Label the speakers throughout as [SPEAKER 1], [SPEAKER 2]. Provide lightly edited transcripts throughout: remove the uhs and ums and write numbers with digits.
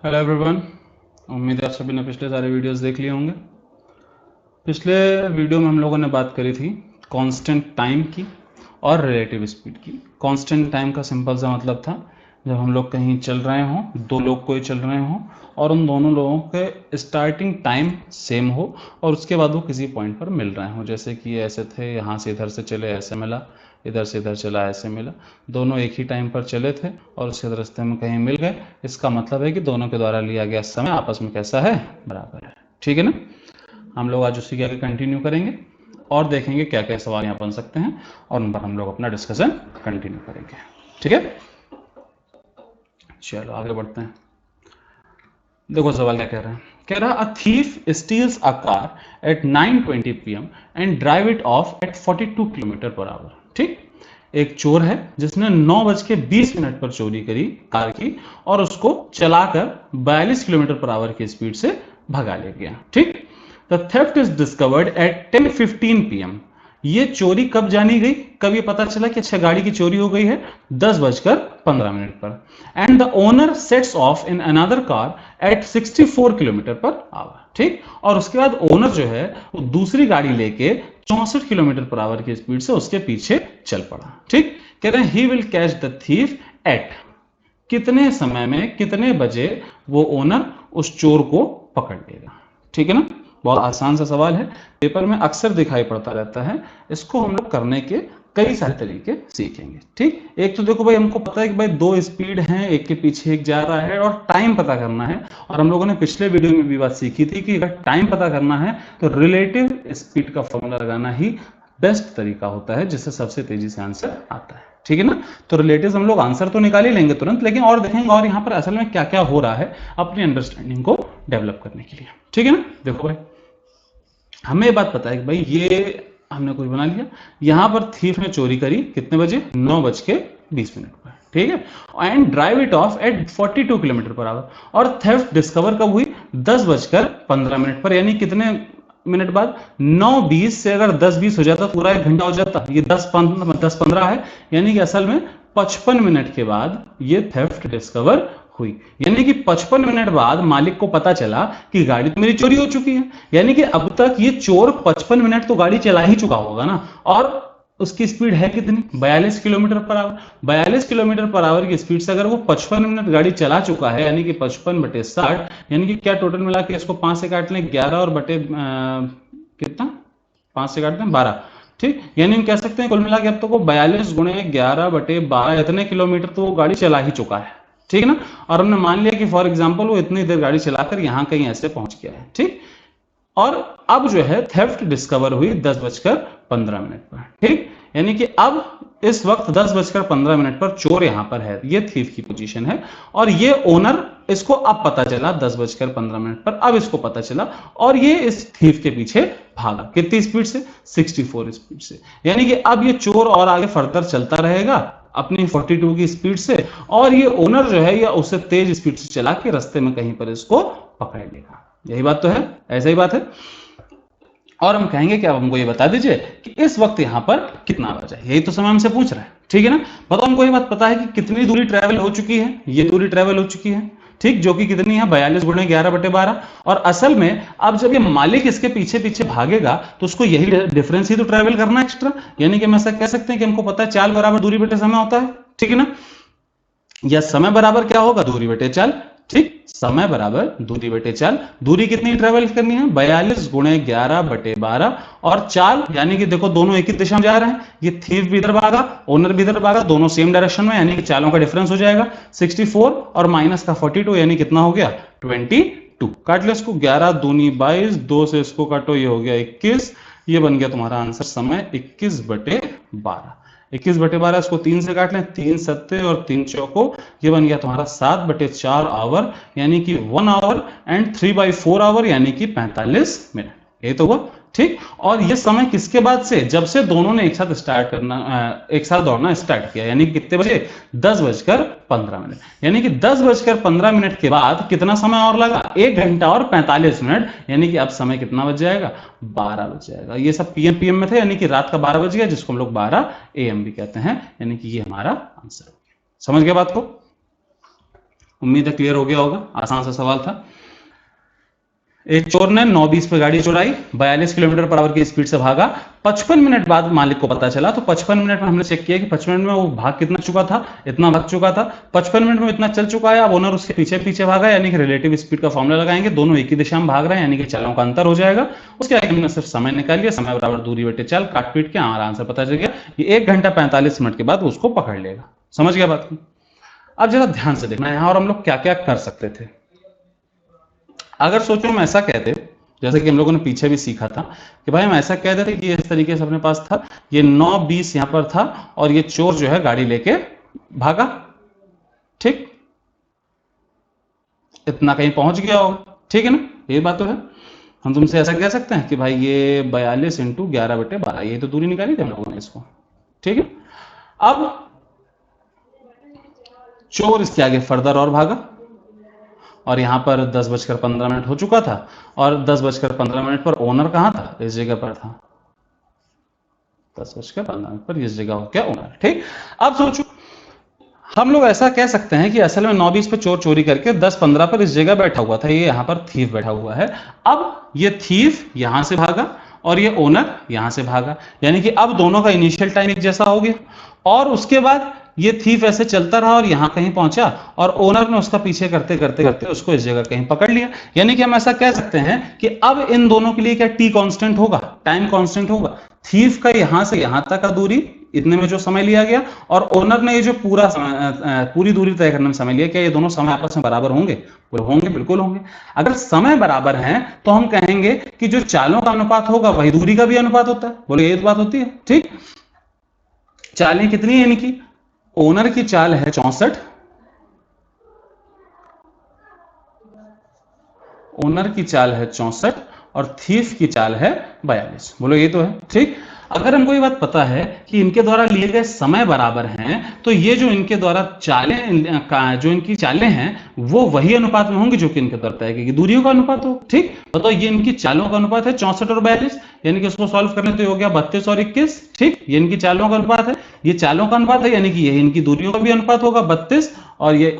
[SPEAKER 1] Hello everyone. उम्मीद है आप सभी ने पिछले सारे वीडियोस देख लिए होंगे। पिछले वीडियो में हम लोगों ने बात करी थी कांस्टेंट टाइम की और रिलेटिव स्पीड की। कांस्टेंट टाइम का सिंपल सा मतलब था जब हम लोग कहीं चल रहे हों, दो लोग कोई चल रहे हों और उन दोनों लोगों के स्टार्टिंग टाइम सेम हो और उसके बाद वो किसी पॉइंट पर मिल रहे हों। जैसे कि ऐसे थे, यहाँ से इधर से चले ऐसे मिला, इधर से इधर चला ऐसे मिला, दोनों एक ही टाइम पर चले थे और उसके रास्ते में कहीं मिल गए। इसका मतलब है कि दोनों के द्वारा लिया गया समय आपस में कैसा है, बराबर है। ठीक है ना। हम लोग आज उसी के आगे कंटिन्यू करेंगे और देखेंगे क्या क्या सवाल यहाँ बन सकते हैं और उन पर हम लोग अपना डिस्कशन कंटिन्यू करेंगे। ठीक है, चलो आगे बढ़ते हैं। देखो सवाल क्या कह रहा है। कह रहा a thief steals a car at 9:20 PM and drive it off at 42 kilometre per hour. ठीक, एक चोर है जिसने 9:20 पर चोरी करी कार की और उसको चलाकर 42 किलोमीटर पर आवर की स्पीड से भगा ले गया। ठीक, the theft is discovered at 10:15 PM। ये चोरी कब जानी गई, कब ये पता चला कि अच्छा गाड़ी की चोरी हो गई है? 10:15 पर। And the owner sets of in another car eight 64 kilometre per hour. ठीक, और उसके बाद ओनर जो है वो दूसरी गाड़ी लेके 64 किलोमीटर पर आवर की स्पीड से उसके पीछे चल पड़ा। ठीक, कह रहे हैं he will catch the thief at, कितने समय में, कितने बजे वो ओनर उस चोर को पकड़ लेगा। ठीक है ना, बहुत आसान सा सवाल है, पेपर में अक्सर दिखाई पड़ता रहता है। इसको हम लोग करने के कई सारे तरीके सीखेंगे। ठीक, एक तो देखो भाई, हमको पता है कि भाई दो स्पीड हैं, एक के पीछे एक जा रहा है और टाइम पता करना है। और हम लोगों ने पिछले वीडियो में भी बात सीखी थी कि अगर टाइम पता करना है तो रिलेटिव स्पीड का फॉर्मूला लगाना ही बेस्ट तरीका होता है, जिससे सबसे तेजी से आंसर आता है। ठीक है ना, तो रिलेटिव हम लोग आंसर तो निकाल ही लेंगे तुरंत, लेकिन और देखेंगे और यहाँ पर असल में क्या क्या हो रहा है अपनी अंडरस्टैंडिंग को डेवलप करने के लिए। ठीक है ना, देखो भाई हमें ये बात पता है कि भाई ये हमने कुछ बना लिया, यहां पर थीफ ने चोरी करी कितने बजे? 9:20 पर। ठीक है, and drive it off at 42 kilometre per hour. और थेफ्ट डिस्कवर कब हुई? 10:15 पर, यानी कितने मिनट बाद? 9:20 से अगर 10:20 हो जाता पूरा 1 घंटा हो जाता, ये 10:15 है, यानी कि असल में 55 मिनट के बाद ये थेफ्ट डिस्कवर हुई। यानी कि 55 मिनट बाद मालिक को पता चला कि गाड़ी तो मेरी चोरी हो चुकी है। यानी कि अब तक ये चोर 55 मिनट तो गाड़ी चला ही चुका होगा ना, और उसकी स्पीड है कितनी? 42 kilometre per our. 42 kilometre per our की स्पीड से अगर वो 55 मिनट गाड़ी चला चुका है, यानी कि 55/60, यानी कि क्या टोटल मिला के इसको 5 से काट लें, 11 और बटे कितना, 5 से काटते हैं 12। ठीक, यानी हम कह सकते हैं कुल मिला के अब तक वो 42 गुणे 11/12 इतने किलोमीटर तो वो गाड़ी चला ही चुका है। ठीक है ना, और हमने मान लिया कि फॉर एग्जांपल वो इतनी देर गाड़ी चलाकर यहां कहीं ऐसे पहुंच गया है। ठीक, और अब जो है थेफ्ट डिस्कवर हुई 10:15 पर। ठीक, यानी कि अब इस वक्त 10:15 पर चोर यहां पर है, ये थीफ की पोजीशन है, और ये ओनर, इसको अब पता चला 10:15 पर, अब इसको पता चला और ये इस थीफ के पीछे भागा। कितनी स्पीड से? 64 स्पीड से। यानी कि अब ये चोर और आगे फर्दर चलता रहेगा अपनी 42 की स्पीड से, और ये ओनर जो है या उससे तेज स्पीड से चला के रास्ते में कहीं पर इसको पकड़ लेगा। यही बात तो है, ऐसा ही बात है। और हम कहेंगे कि अब हमको ये बता दीजिए कि इस वक्त यहां पर कितना बजा है, यही तो समय हमसे पूछ रहा है। ठीक है ना, बताओ हमको ये बात पता है कि कितनी दूरी ट्रेवल हो चुकी है? ये दूरी ट्रेवल हो चुकी है। ठीक, जो कि कितनी है? 42 गुणे 11/12। और असल में अब जब ये मालिक इसके पीछे पीछे भागेगा तो उसको यही डिफरेंस ही तो ट्रेवल करना एक्स्ट्रा। यानी कि हम ऐसा कह सकते हैं कि हमको पता है चाल बराबर दूरी बटे समय होता है। ठीक है ना, या समय बराबर क्या होगा? दूरी बटे चाल। ठीक, समय बराबर दूरी बटे चाल। दूरी कितनी ट्रेवल करनी है? 42 गुणे 11/12। और चाल यानी कि देखो दोनों एक ही दिशा में जा रहे हैं, ये थीफ भी इधर भागा, ओनर भी इधर भागा, दोनों सेम डायरेक्शन में, यानी कि चालों का डिफरेंस हो जाएगा 64 और माइनस का 42, यानी कितना हो गया? 22। काट लो इसको, 11 दूनी 22, 2 से इसको काटो, ये हो गया 21। ये बन गया तुम्हारा आंसर समय 21/12। 21/12, इसको 3 से काट लें, 3 सत्ते और 3 चौको, ये बन गया तुम्हारा 7/4 आवर, यानी कि 1 आवर एंड 3/4 आवर, यानी कि 45 मिनट। ये तो हुआ। ठीक, और ये समय किसके बाद से? जब से दोनों ने एक साथ स्टार्ट करना, एक साथ दौड़ना स्टार्ट किया, यानी कितने बजे? 10:15। यानी कि 10:15 के बाद कितना समय और लगा? 1 घंटा और 45 मिनट, यानी कि अब समय कितना बज जाएगा? 12 बज जाएगा। ये सब पीएम में थे, यानी कि रात का 12 बज गया, जिसको हम लोग 12 AM भी कहते हैं, यानी कि ये हमारा आंसर हो गया। समझ गए बात को? उम्मीद है क्लियर हो गया होगा, आसान सा सवाल था। एक चोर ने 9:20 पे गाड़ी चुराई, 42 किलोमीटर पर आवर की स्पीड से भागा। 55 मिनट बाद मालिक को पता चला, तो 55 मिनट में हमने चेक किया कि 55 मिनट में वो भाग कितना चुका था, इतना भाग चुका था। 55 मिनट में इतना चल चुका है, अब ओनर उसके पीछे पीछे भागा, यानी कि रिलेटिव स्पीड का फॉर्मूला लगाएंगे, दोनों एक ही दिशा में भाग रहे हैं, यानी कि चालों का अंतर हो जाएगा। उसके आगे हमने सिर्फ समय निकाल लिया, समय बराबर दूरी बटे चाल, काट पीट के हमारा आंसर पता चल गया। ये 1 घंटा 45 मिनट के बाद उसको पकड़ लेगा। समझ गया बात को? अब जरा ध्यान से देखना यहाँ, और हम लोग क्या क्या कर सकते थे। अगर सोचो हम ऐसा कहते, जैसे कि हम लोगों ने पीछे भी सीखा था कि भाई हम ऐसा कह देते कि इस तरीके से अपने पास था, ये 9:20 यहां पर था और ये चोर जो है गाड़ी लेके भागा, ठीक, इतना कहीं पहुंच गया होगा, ठीक है ना, ये बात तो है। हम तुमसे ऐसा कह सकते हैं कि भाई ये 42 × 11/12, ये तो दूरी निकाली थी हम लोगों ने इसको, ठीक है। अब चोर इसके आगे फर्दर और भागा, और यहाँ पर 10:15 हो चुका था, और 10:15 पर ओनर कहाँ था, इस जगह पर था। 10:15 पर इस जगह हो गया ओनर, ठीक। अब सोचो हम लोग ऐसा कह सकते हैं कि असल में 9:20 पे चोर चोरी करके 10:15 पर इस जगह बैठा हुआ था, ये यहाँ पर थीफ बैठा हुआ है। अब ये थीफ यहां से भागा और ये ओनर यहां से भागा, यानी कि अब दोनों का इनिशियल टाइम एक जैसा हो गया, और उसके बाद ये थीफ ऐसे चलता रहा और यहां कहीं पहुंचा, और ओनर ने उसका पीछे करते करते करते उसको इस जगह कहीं पकड़ लिया। यानी कि हम ऐसा कह सकते हैं कि अब इन दोनों के लिए क्या टी कांस्टेंट होगा, टाइम कांस्टेंट होगा। थीफ का यहां से यहां तक का दूरी, इतने में जो समय लिया गया, और ओनर ने ये जो पूरा पूरी दूरी तय करने में समय लिया, क्या ये दोनों समय आपस में बराबर होंगे? होंगे, बिल्कुल होंगे। अगर समय बराबर हैं तो हम कहेंगे कि जो चालों का अनुपात होगा वही दूरी का भी अनुपात होता है। बोले ये तो बात होती है, ठीक। चालें कितनी है इनकी? ओनर की चाल है 64, ओनर की चाल है 64 और थीफ की चाल है 42। बोलो ये तो है, ठीक। अगर हमको ये बात पता है कि इनके द्वारा लिए गए समय बराबर हैं, तो ये जो इनके द्वारा चालें, जो इनकी चालें हैं वो वही अनुपात में होंगी जो कि इनके द्वारा तय की दूरियों का अनुपात हो, ठीक। बताओ ये इनकी चालों का अनुपात है 64 और 42, यानी कि इसको सॉल्व करने तो हो गया 32 और 21, ठीक। ये इनकी चालों का अनुपात है, ये चालों का अनुपात है, यानी कि ये इनकी दूरियों का भी अनुपात होगा 32 और ये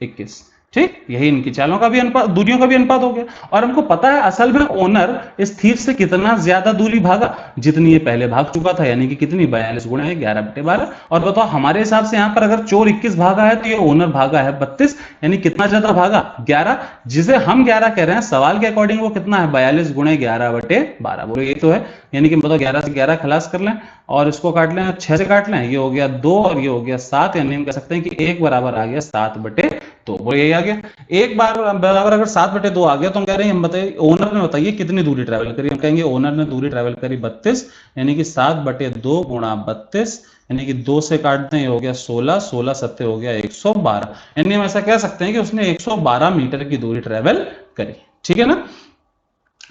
[SPEAKER 1] 21, ठीक। यही इनकी चालों का भी अनुपात, दूरियों का भी अनुपात हो गया। और हमको पता है असल में ओनर इस थीफ से कितना ज्यादा दूरी भागा, जितनी ये पहले भाग चुका था, यानी कि कितनी, 42 × 11/12। और बताओ हमारे हिसाब से यहाँ पर अगर चोर 21 भागा है तो ये ओनर भागा है 32, यानी कितना ज्यादा भागा, 11, जिसे हम 11 कह रहे हैं सवाल के अकॉर्डिंग वो कितना है, 42 × 11/12। बोलो ये तो है, यानी कि बताओ 11 से 11 खलास कर लें और इसको काट लें, 6 से काट लें, ये हो गया 2 और ये हो गया 7, यानी हम कह सकते हैं कि 1 बराबर आ गया 7/2। वो यही आ गया, 1 बराबर अगर 7/2 आ गया तो हम कह रहे हैं, हम बताइए ओनर ने, बताइए कितनी दूरी ट्रेवल करी। हम कहेंगे ओनर ने दूरी ट्रेवल करी 32, यानी कि 7/2 × 32, यानी कि 2 से काटते हैं, ये हो गया 16, 16 7 हो गया 112, यानी हम ऐसा कह सकते हैं कि उसने 112 मीटर की दूरी ट्रेवल करी, ठीक है ना।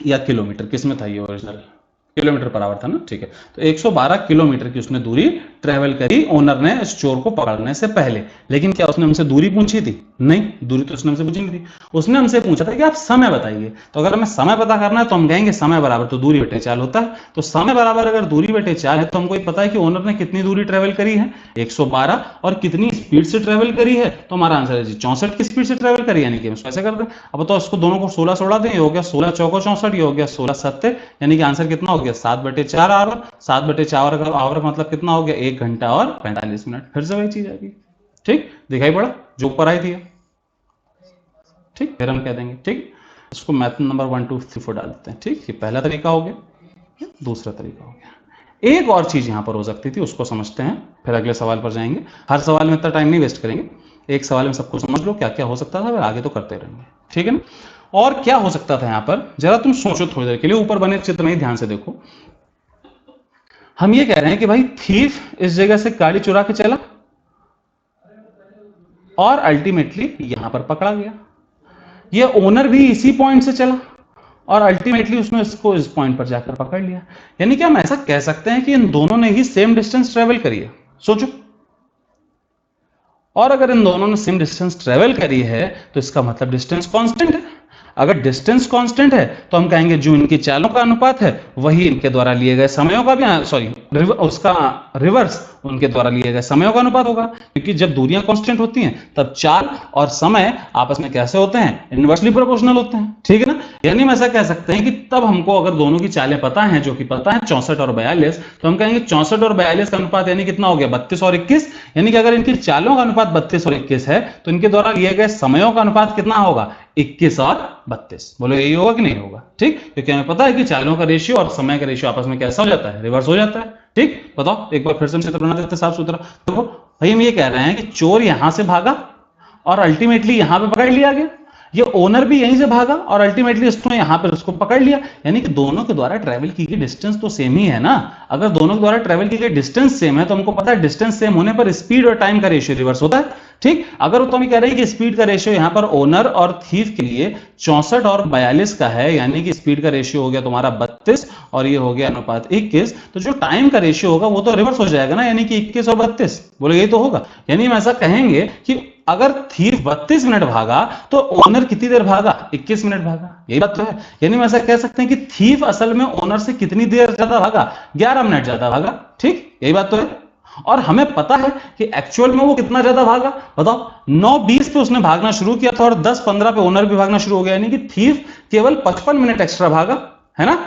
[SPEAKER 1] या किलोमीटर, किसमें था ये ओरिजिनल, किलोमीटर पर आवर था ना, ठीक है। तो 112 किलोमीटर की उसने दूरी ट्रेवल करी ओनर ने इस चोर को पकड़ने से पहले। लेकिन क्या उसने हमसे दूरी पूछी थी? नहीं, दूरी तो उसने हमसे पूछी नहीं थी। उसने हमसे पूछा था कि आप समय बताइए। तो अगर हमें समय पता करना है तो हम कहेंगे समय बराबर तो दूरी बटे चाल होता है। तो समय बराबर अगर दूरी बटे चाल है तो हमको पता है कि ओनर ने कितनी दूरी ट्रेवल करी है, 112, और कितनी स्पीड से ट्रेवल करी है, तो हमारा आंसर है जी 64 की स्पीड से ट्रेवल करी, यानी कि हम ऐसे करते हैं। अब तो इसको दोनों को 16 से उड़ा दें, ये हो गया 16 चौको 64, ये हो गया 16 7, यानी कि आंसर कितना हो गया 7/4 आवर। 7/4 का आवर मतलब कितना हो गया, 1 घंटा और 45 मिनट। फिर से वही चीज आ गई, ठीक, दिखाई पड़ा जो ऊपर आई थी, ठीक। फिर हम कह देंगे, ठीक, इसको मैथड नंबर 1 2 3 4 डाल देते हैं, ठीक। ये पहला तरीका हो गया, दूसरा तरीका हो गया। एक और चीज यहां पर हो सकती थी, उसको समझते हैं, फिर अगले सवाल पर जाएंगे। हर सवाल में इतना टाइम नहीं वेस्ट करेंगे, एक सवाल में सबको समझ लो क्या क्या हो सकता था, फिर आगे तो करते रहेंगे, ठीक है ना। और क्या हो सकता था यहां पर, जरा तुम सोचो थोड़ी देर के लिए, ऊपर बने चित्र में ध्यान से देखो। हम ये कह रहे हैं कि भाई थीफ इस जगह से गाड़ी चुरा के चला और अल्टीमेटली यहां पर पकड़ा गया। ये ओनर भी इसी पॉइंट से चला और अल्टीमेटली उसने इसको इस पॉइंट पर जाकर पकड़ लिया। यानी कि हम ऐसा कह सकते हैं कि इन दोनों ने ही सेम डिस्टेंस ट्रेवल करी है। सोचो, और अगर इन दोनों ने सेम डिस्टेंस ट्रेवल करी है तो इसका मतलब डिस्टेंस कांस्टेंट है। अगर डिस्टेंस कांस्टेंट है तो हम कहेंगे जो इनकी चालों का अनुपात है वही इनके द्वारा लिए गए समयों का भी, सॉरी उसका रिवर्स उनके द्वारा लिए गए समयों का अनुपात होगा, क्योंकि जब दूरियां कांस्टेंट होती हैं तब चाल और समय आपस में कैसे होते हैं, इनवर्सली प्रोपोर्शनल होते हैं, ठीक है ना। यानी हम ऐसा कह सकते हैं कि तब हमको अगर दोनों की चालें पता हैं, जो कि पता है 64 और 42, तो हम कहेंगे 64 और 42 का अनुपात यानी कितना हो गया 32 और 21, यानी कि अगर इनकी चालों का अनुपात 32 और 21 है तो इनके द्वारा लिए गए समयों का अनुपात कितना होगा 21 और 32। बोलो यही होगा कि नहीं होगा, ठीक, क्योंकि हमें पता है कि चालों का रेशियो और समय का रेशियो आपस में कैसा हो जाता है, रिवर्स हो जाता है, ठीक। बताओ एक बार फिर से हम चित्र बना देते हैं साफ सुथरा। देखो भाई हम ये कह रहे हैं कि चोर यहां से भागा और अल्टीमेटली यहां पे पकड़ लिया गया, ये ओनर भी यहीं से भागा और अल्टीमेटली उसने यहां पर उसको पकड़ लिया, यानी कि दोनों के द्वारा ट्रेवल की गई डिस्टेंस तो सेम ही है ना। अगर दोनों के द्वारा ट्रेवल की गई डिस्टेंस सेम है तो हमको पता है डिस्टेंस सेम होने पर स्पीड और टाइम का रेशियो रिवर्स होता है, ठीक। अगर तो हम कह रहे हैं कि स्पीड का रेशियो यहां पर ओनर और थीफ के लिए 64 और 42 का है, यानी कि स्पीड का रेशियो हो गया तुम्हारा 32 और ये हो गया अनुपात 21, तो जो टाइम का रेशियो होगा वो तो रिवर्स हो जाएगा ना, यानी कि 21 और 32। बोलो यही तो होगा। यानी हम ऐसा कहेंगे कि अगर थीफ 32 मिनट भागा तो ओनर कितनी देर भागा 21 मिनट भागा, यही बात तो है। यानी हम ऐसा कह सकते हैं कि थीफ असल में ओनर से कितनी देर ज्यादा भागा 11 मिनट ज्यादा भागा, ठीक, यही बात तो है। और हमें पता है कि एक्चुअल में वो कितना ज्यादा भागा, बताओ 9:20 पे उसने भागना शुरू किया था और 10:15 पे ओनर भी भागना शुरू हो गया, यानी कि थीफ केवल 55 मिनट एक्स्ट्रा भागा, है ना।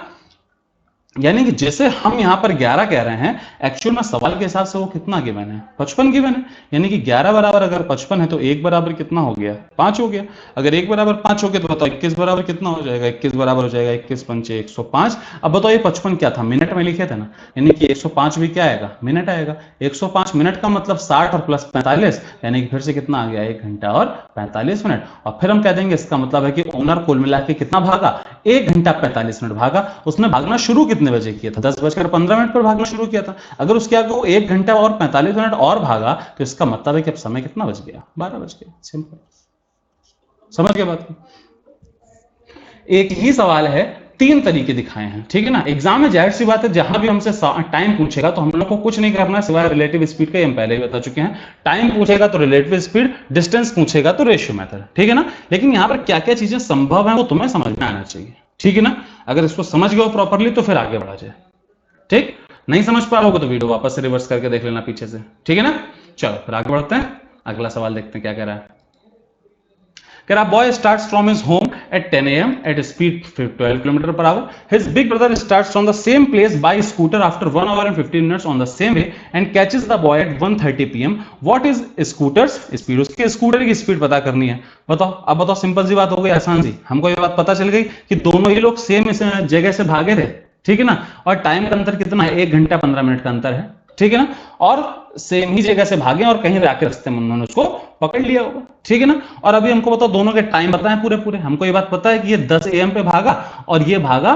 [SPEAKER 1] यानी कि जैसे हम यहां पर 11 कह रहे हैं, एक्चुअल में सवाल के हिसाब से वो कितना गिवन है 55 गिवन है, यानी कि 11 बराबर अगर 55 है तो 1 बराबर कितना हो गया 5 हो गया। अगर 1 बराबर 5 हो गया तो बताओ 21 बराबर कितना हो जाएगा, 21 बराबर हो जाएगा 21 पंचे 105। अब बताओ ये 55 क्या था, मिनट में लिखे थे ना, यानी कि 105 भी क्या आएगा मिनट आएगा। 105 मिनट का मतलब 60 और प्लस 45, यानी कि फिर से कितना आ गया 1 घंटा और 45 मिनट। और फिर हम कह देंगे इसका मतलब है कि ओनर कुल मिला के कितना भागा 1 घंटा 45 मिनट भागा। उसने भागना शुरू कितने बजे किया था 10:15 पर भागना शुरू किया था। अगर उसके आगे वो 1 घंटा और 45 मिनट और भागा तो इसका मतलब है कि अब समय कितना बच गया 12 बज गया। सिंपल, समझ गए बात को। एक ही सवाल है 3 तरीके दिखाए हैं, ठीक है ना। एग्जाम में जाहिर सी बात है जहां भी हमसे टाइम पूछेगा तो हम लोग को कुछ नहीं करना सिवाय रिलेटिव स्पीड का, हम पहले ही बता चुके हैं। टाइम पूछेगा तो रिलेटिव स्पीड, डिस्टेंस पूछेगा तो रेशियो मेथड, ठीक है ना। लेकिन यहां पर क्या क्या चीजें संभव है वो तुम्हें समझ में आना चाहिए, ठीक है ना। अगर इसको समझ गए प्रॉपरली तो फिर आगे बढ़ा जाए, ठीक। नहीं समझ पा रहे हो तो वीडियो वापस से रिवर्स करके देख लेना पीछे से, ठीक है ना। चलो फिर आगे बढ़ते हैं, अगला सवाल देखते हैं क्या कह रहा है। कह रहा boy starts from his home at 10 AM at speed 12 km per hour. His big brother starts from the same place by scooter after 1 hour and 15 minutes on the same way and catches the boy at 1:30 PM. What is scooter's speed? उसके scooter की speed पता करनी है। बताओ, अब बताओ, simple सी बात हो गई, आसान सी। हमको ये बात पता चल गई कि दोनों ही लोग सेम जगह से भागे थे, ठीक है ना। और टाइम का अंतर कितना है 1 घंटा 15 मिनट का अंतर है, ठीक है ना। और सेम ही जगह से भागे और कहीं जाके रास्ते में उन्होंने उसको पकड़ लिया होगा, ठीक है ना। और अभी हमको बताओ दोनों के टाइम बताएं पूरे पूरे। हमको ये बात पता है कि ये 10 AM पे भागा और ये भागा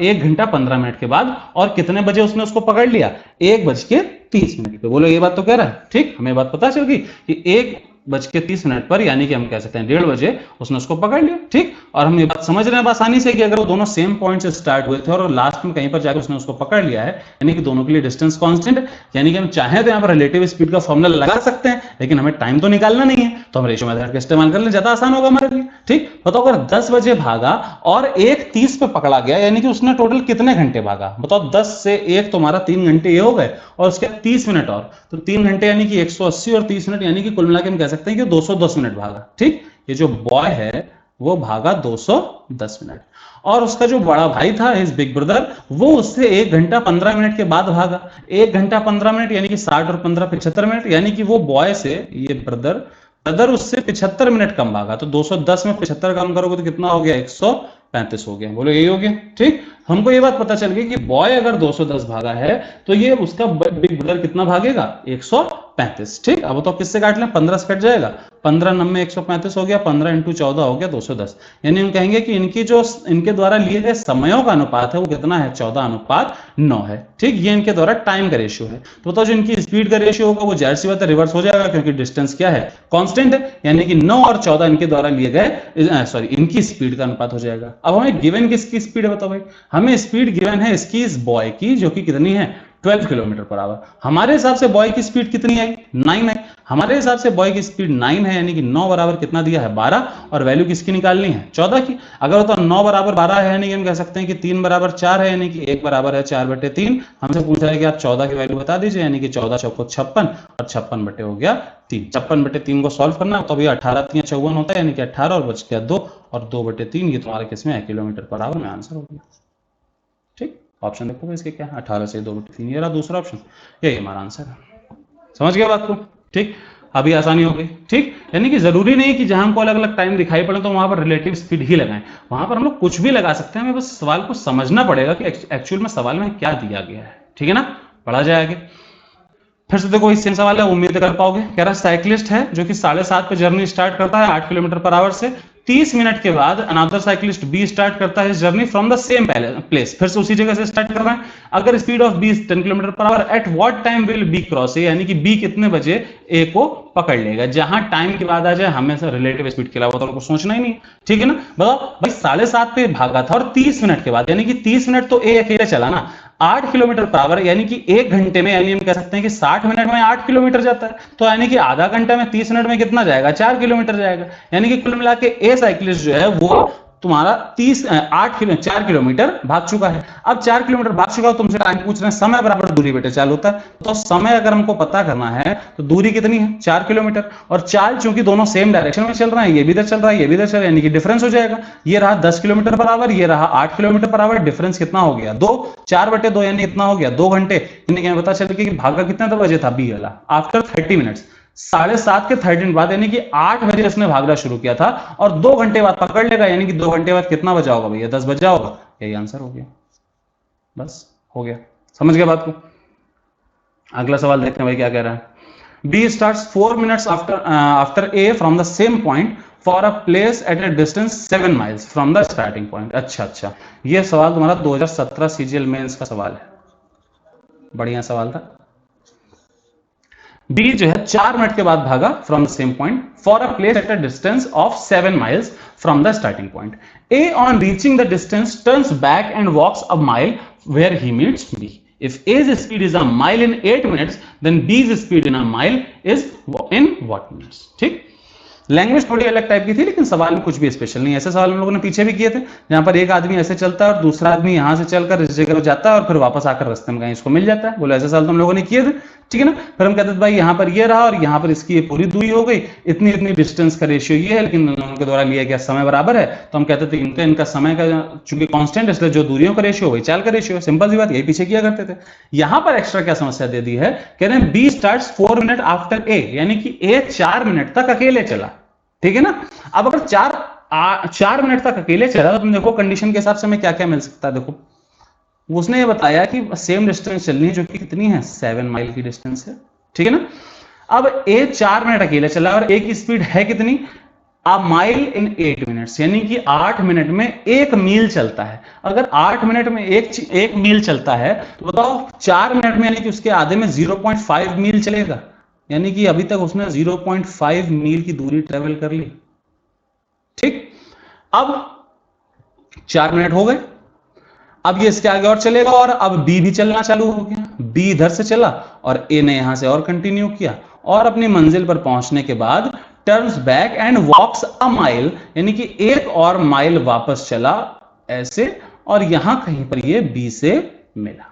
[SPEAKER 1] 1 घंटा 15 मिनट के बाद, और कितने बजे उसने उसको पकड़ लिया 1:30 पे। बोलो ये बात तो कह रहा है, ठीक। हमें बात पता चल गई कि 1:30 पर, यानी कि हम कह सकते हैं 1:30 बजे उसने उसको पकड़ लिया, ठीक। और हम ये बात समझ रहे हैं आसानी से कि अगर वो दोनों सेम पॉइंट से स्टार्ट हुए थे और लास्ट में कहीं पर जाकर उसने उसको पकड़ लिया है, यानी कि दोनों के लिए डिस्टेंस कांस्टेंट है। यानी कि हम चाहें तो यहाँ पर रिलेटिव स्पीड का फॉर्मूला लगा सकते हैं, लेकिन हमें टाइम तो निकालना नहीं है, तो हम रेशियो मेथड का इस्तेमाल कर लें, ज्यादा आसान होगा हमारे लिए, ठीक। बताओ अगर 10 बजे भागा और 1:30 पे पकड़ा गया, यानी कि उसने टोटल कितने घंटे भागा। बताओ 10 से 1 तुम्हारा 3 घंटे ये हो गए, और उसके 30 मिनट और, तो 3 घंटे यानी कि 180 और 30 मिनट, यानी कि कुल मिला के हम कह सकते हैं कि 210 मिनट भागा, ठीक। ये जो बॉय है वो भागा 210 मिनट, और उसका जो बड़ा भाई था हिज बिग ब्रदर, वो उससे 1 घंटा 15 मिनट के बाद भागा। 1 घंटा 15 मिनट यानी कि 60 और 15 75 मिनट, यानी कि वो बॉय से ये ब्रदर उससे 75 मिनट कम भागा। तो 210 में 75 कम करोगे तो कितना हो गया 135 हो गया। बोलो यही हो गया, ठीक। हमको ये बात पता चल गई कि बॉय अगर 210 भागा है तो ये उसका बिग ब्रदर कितना भागेगा 135, ठीक। अब तो किससे काट लें 15 से कट जाएगा, 15 9 135 हो गया, 15 × 14 हो गया 210। यानी हम कहेंगे कि इनके द्वारा लिए गए समयों का अनुपात है वो कितना है 14:9 है, ठीक। ये इनके द्वारा टाइम का रेशियो है। तो बताओ जो इनकी स्पीड का रेशियो होगा वो जाहिर सी बात है रिवर्स हो जाएगा, क्योंकि डिस्टेंस क्या है कांस्टेंट है, यानी कि 9 और 14 इनके द्वारा लिए गए इनकी स्पीड का अनुपात हो जाएगा। अब हमें गिवन किसकी स्पीड है बताओ भाई, हमें स्पीड गिवन है इसकी इस बॉय की, जो कि कितनी है 12 km/h। हमारे हिसाब से बॉय की स्पीड कितनी है 9 है। हमारे हिसाब से बॉय की स्पीड 9 है, यानी कि 9 बराबर कितना दिया है 12, और वैल्यू किसकी निकालनी है 14 की। अगर होता 9 बराबर 12 है, यानी कि हम कह सकते हैं कि 3 बराबर 4 है, यानी कि 1 बराबर है 4/3। हमसे पूछा है कि आप 14 की वैल्यू बता दीजिए, यानी कि 14 चौको 56 और 56 बटे हो गया 3। 56/3 को सॉल्व करना तो अभी 18 3 54 होता है, यानी कि 18 और बच गया 2 और 2/3, ये तुम्हारे किस में km/h में आंसर हो गया। ठीक, ऑप्शन देखो इसके क्या है, 18 से 2/3, ये रहा दूसरा ऑप्शन, यही हमारा आंसर है। समझ गया बात को? ठीक, अभी आसानी हो गई। ठीक, यानी कि जरूरी नहीं कि जहां हमको अलग अलग टाइम दिखाई पड़े तो वहां पर रिलेटिव स्पीड ही लगाएं, वहां पर हम लोग कुछ भी लगा सकते हैं, हमें बस सवाल को समझना पड़ेगा कि एक्चुअल में सवाल में क्या दिया गया है। ठीक है ना, पढ़ा जाए आगे। फिर से देखो, सेम सवाल है, उम्मीद कर पाओगे। कह रहा साइकिलिस्ट है जो कि 7:30 पे जर्नी स्टार्ट करता है 8 km/h से, 30 मिनट के बाद अनदर साइकिलिस्ट बी स्टार्ट करता है journey from the same place, फिर से उसी जगह से स्टार्ट कर रहा है। अगर speed of B 10 km/h, at what time will B cross A, यानी कि बी कितने बजे ए को पकड़ लेगा। जहां टाइम की बात आ जाए हमेशा रिलेटिव स्पीड के अलावा तो आपको सोचना ही नहीं। ठीक है ना, बताओ भाई 7:30 पे भागा था और 30 मिनट के बाद, यानी कि 30 मिनट तो ए अकेले चला ना, 8 km/h, यानी कि 1 घंटे में, यानी हम कह सकते हैं कि 60 मिनट में 8 किलोमीटर जाता है, तो यानी कि आधा घंटा में 30 मिनट में कितना जाएगा 4 किलोमीटर जाएगा, यानी कि कुल मिला के ए साइकिलिस्ट जो है वो तुम्हारा 4 किलोमीटर भाग चुका है। अब 4 किलोमीटर भाग चुका हो, तुमसे टाइम पूछ रहे हैं, समय बराबर दूरी बेटे चाल होता है, तो समय अगर हमको पता करना है तो दूरी कितनी है 4 किलोमीटर, और चाल चूंकि दोनों सेम डायरेक्शन में चल रहे हैं, ये भी इधर चल रहा है ये भी इधर चल रहा है, यानी कि डिफरेंस हो जाएगा, ये रहा 10 km/h, ये रहा 8 km/h, डिफरेंस कितना हो गया 2, 4/2 यानी इतना हो गया 2 घंटे, यानी कि पता चल कि भागा कितने बजे था बी वाला, आफ्टर 30 मिनट्स, 7:30 के 30 बाद, यानी कि 8 बजे उसने भागना शुरू किया था और 2 घंटे बाद पकड़ लेगा, यानी कि 2 घंटे बाद कितना बजा होगा भैया 10 बजा होगा, यही आंसर हो गया। बस हो गया, समझ गया बात को। अगला सवाल देखते हैं भाई क्या कह रहा है। B starts 4 minutes after A from the same point for a place at a distance 7 miles from the starting point. अच्छा, ये सवाल तुम्हारा 2017 सीजीएल मेंस का सवाल है, बढ़िया सवाल था। बी जो है 4 मिनट के बाद भागा from the same point for a place at a distance of 7 miles from the starting point. A on reaching the distance turns back and walks a mile where he meets B. If A's speed is a mile in 8 minutes, then B's speed in a mile is in what minutes? ठीक, language थोड़ी अलग type की थी, लेकिन सवाल में कुछ भी स्पेशल नहीं। ऐसे सवाल हम लोगों ने पीछे भी किए थे, जहां पर एक आदमी ऐसे चलता है और दूसरा आदमी यहां से चलकर इस जगह जाता है और फिर वापस आकर रास्ते में कहीं इसको मिल जाता है। बोलो ऐसे सवाल तो हम लोगों ने किए थे, ठीक है ना। फिर हम कहते थे भाई यहाँ पर ये रहा और यहाँ पर इसकी ये पूरी दूरी हो गई, इतनी इतनी डिस्टेंस का रेशियो ये है, लेकिन उनके द्वारा लिया गया समय बराबर है, तो हम कहते थे इनका समय का चूंकि कांस्टेंट, इसलिए जो दूरियों का रेशियो वही चाल का रेशियो। सिंपल सी बात, यही पीछे किया करते थे। यहाँ पर एक्स्ट्रा क्या समस्या दे दी है, कह रहे हैं B starts 4 minute after a, यानी कि ए 4 मिनट तक अकेले चला, ठीक है ना। अब अगर 4 मिनट तक अकेले चला तो तुम देखो कंडीशन के हिसाब से हमें क्या क्या मिल सकता है। देखो उसने ये बताया कि सेम डिस्टेंस चलनी है, जो कि कितनी है 7 माइल की डिस्टेंस है, ठीक है ना। अब ए 4 मिनट अकेले चला और ए की स्पीड है कितनी, अ माइल इन 8 मिनट्स, यानी कि 8 मिनट में 1 मील चलता है। अगर 8 मिनट में एक मील चलता है तो बताओ 4 मिनट में, यानी कि उसके आधे में 0.5 मील चलेगा, यानी कि अभी तक उसने 0.5 मील की दूरी ट्रेवल कर ली। ठीक, अब 4 मिनट हो गए, अब ये इसके आगे और चलेगा और अब बी भी चलना चालू हो गया। बी इधर से चला और ए ने यहां से और कंटिन्यू किया और अपनी मंजिल पर पहुंचने के बाद turns back and walks a mile, यानी कि 1 और माइल वापस चला ऐसे, और यहां कहीं पर ये बी से मिला।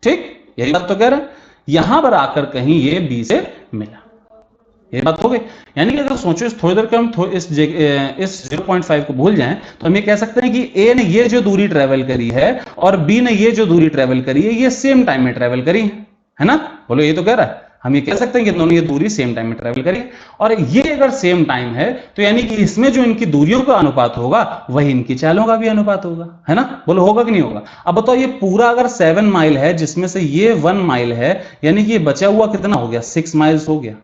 [SPEAKER 1] ठीक, यही बात तो कह रहे हैं, यहां पर आकर कहीं ये बी से मिला, ये बात हो गई। यानी कि अगर सोचो इस थोड़ी देर के हम इस 0.5 को भूल जाएं तो हम ये कह सकते हैं कि ए ने ये जो दूरी ट्रेवल करी है और बी ने ये जो दूरी ट्रेवल करी है, ये सेम टाइम में ट्रेवल करी है ना। बोलो ये तो कह रहा है, हम ये कह सकते हैं कि दोनों ये दूरी सेम टाइम में ट्रेवल करी, और ये अगर सेम टाइम है तो यानी कि इसमें जो इनकी दूरियों का अनुपात होगा वही इनकी चालों का भी अनुपात होगा, है ना। बोलो होगा कि नहीं होगा। अब बताओ ये पूरा अगर 7 माइल है जिसमें से ये 1 माइल है, यानी कि ये बचा हुआ कितना हो गया 6 माइल्स हो गया,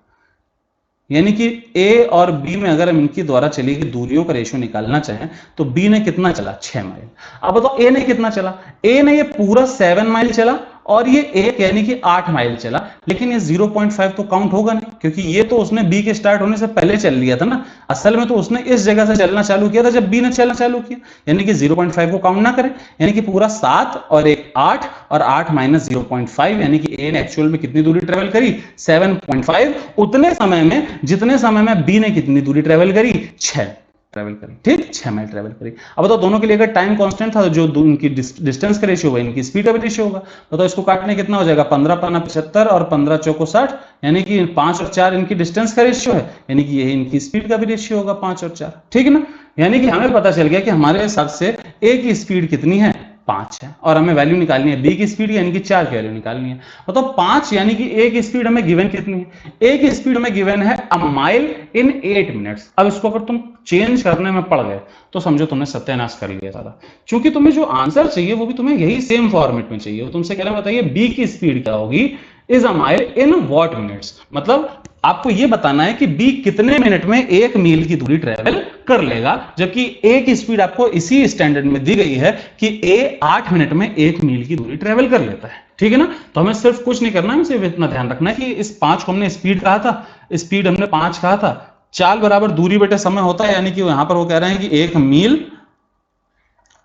[SPEAKER 1] यानी कि ए और बी में अगर हम इनकी द्वारा चली गई दूरियों का रेशियो निकालना चाहें तो बी ने कितना चला 6 माइल। अब बताओ ए ने कितना चला, ए ने ये पूरा 7 माइल चला और ये 1 यानी कि 8 माइल चला, लेकिन ये 0.5 तो काउंट होगा नहीं, क्योंकि ये तो उसने बी के स्टार्ट होने से पहले चल लिया था ना। असल में तो उसने इस जगह से चलना चालू किया था जब बी ने चलना चालू किया, यानी कि 0.5 को काउंट ना करें, यानी कि पूरा 7 और 1 8 और 8 माइनस 0.5, यानी कि ए ने एक्चुअल में कितनी दूरी ट्रेवल करी 7.5, उतने समय में जितने समय में बी ने कितनी दूरी ट्रेवल करी 6 ट्रेवल करी, ठीक 6 माइल ट्रेवल करी। अब बताओ दोनों के लिए अगर टाइम कांस्टेंट था, जो उनकी डिस्टेंस का रेशियो होगा इनकी स्पीड का भी रेशियो होगा, बताओ इसको काटने कितना हो जाएगा 15 पन्ना 75 और 15 चौको 60, यानी कि 5 और 4 इनकी डिस्टेंस का रेशियो है, यानी कि यही इनकी स्पीड का भी रेशियो होगा 5 और 4, ठीक है ना। यानी कि हमें पता चल गया कि हमारे हिसाब से ए की स्पीड कितनी है 5 है, और हमें वैल्यू निकालनी है बी की स्पीड यानी कि 4 की वैल्यू निकालनी है। तो 5 यानी कि ए की स्पीड हमें गिवन कितनी है, ए की स्पीड हमें गिवन है अ माइल इन 8 मिनट्स। अब इसको अगर तुम चेंज करने में पड़ गए तो समझो तुमने सत्यानाश कर लिया सारा, क्योंकि तुम्हें जो आंसर चाहिए वो भी तुम्हें यही सेम फॉर्मेट में चाहिए। तुमसे कह रहे हैं बताइए बी की स्पीड क्या होगी is a mile in what minutes, मतलब आपको यह बताना है कि बी कितने मिनट में 1 मील की दूरी ट्रेवल कर लेगा, जबकि ए की स्पीड आपको इसी स्टैंडर्ड में दी गई है कि ए 8 मिनट में 1 मील की दूरी ट्रेवल कर लेता है, ठीक है ना। तो हमें सिर्फ कुछ नहीं करना है, सिर्फ इतना ध्यान रखना है कि इस 5 को हमने स्पीड कहा था, स्पीड हमने 5 कहा था, चाल बराबर दूरी बटे समय होता है, यानी कि यहां पर वो कह रहे हैं कि 1 मील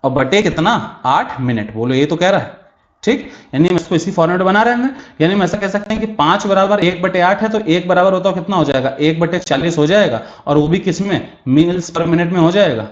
[SPEAKER 1] और बटे कितना 8 मिनट, बोलो ये तो कह रहा है, ठीक। यानी हम इसको इसी फॉर्मेट बना रहे हैं, यानी हम ऐसा कह सकते हैं कि 5 बराबर 1 बटे 8 है, तो 1 बराबर होता है कितना हो जाएगा 1 बटे 40 हो जाएगा, और वो भी किसमें मील्स पर मिनट में हो जाएगा,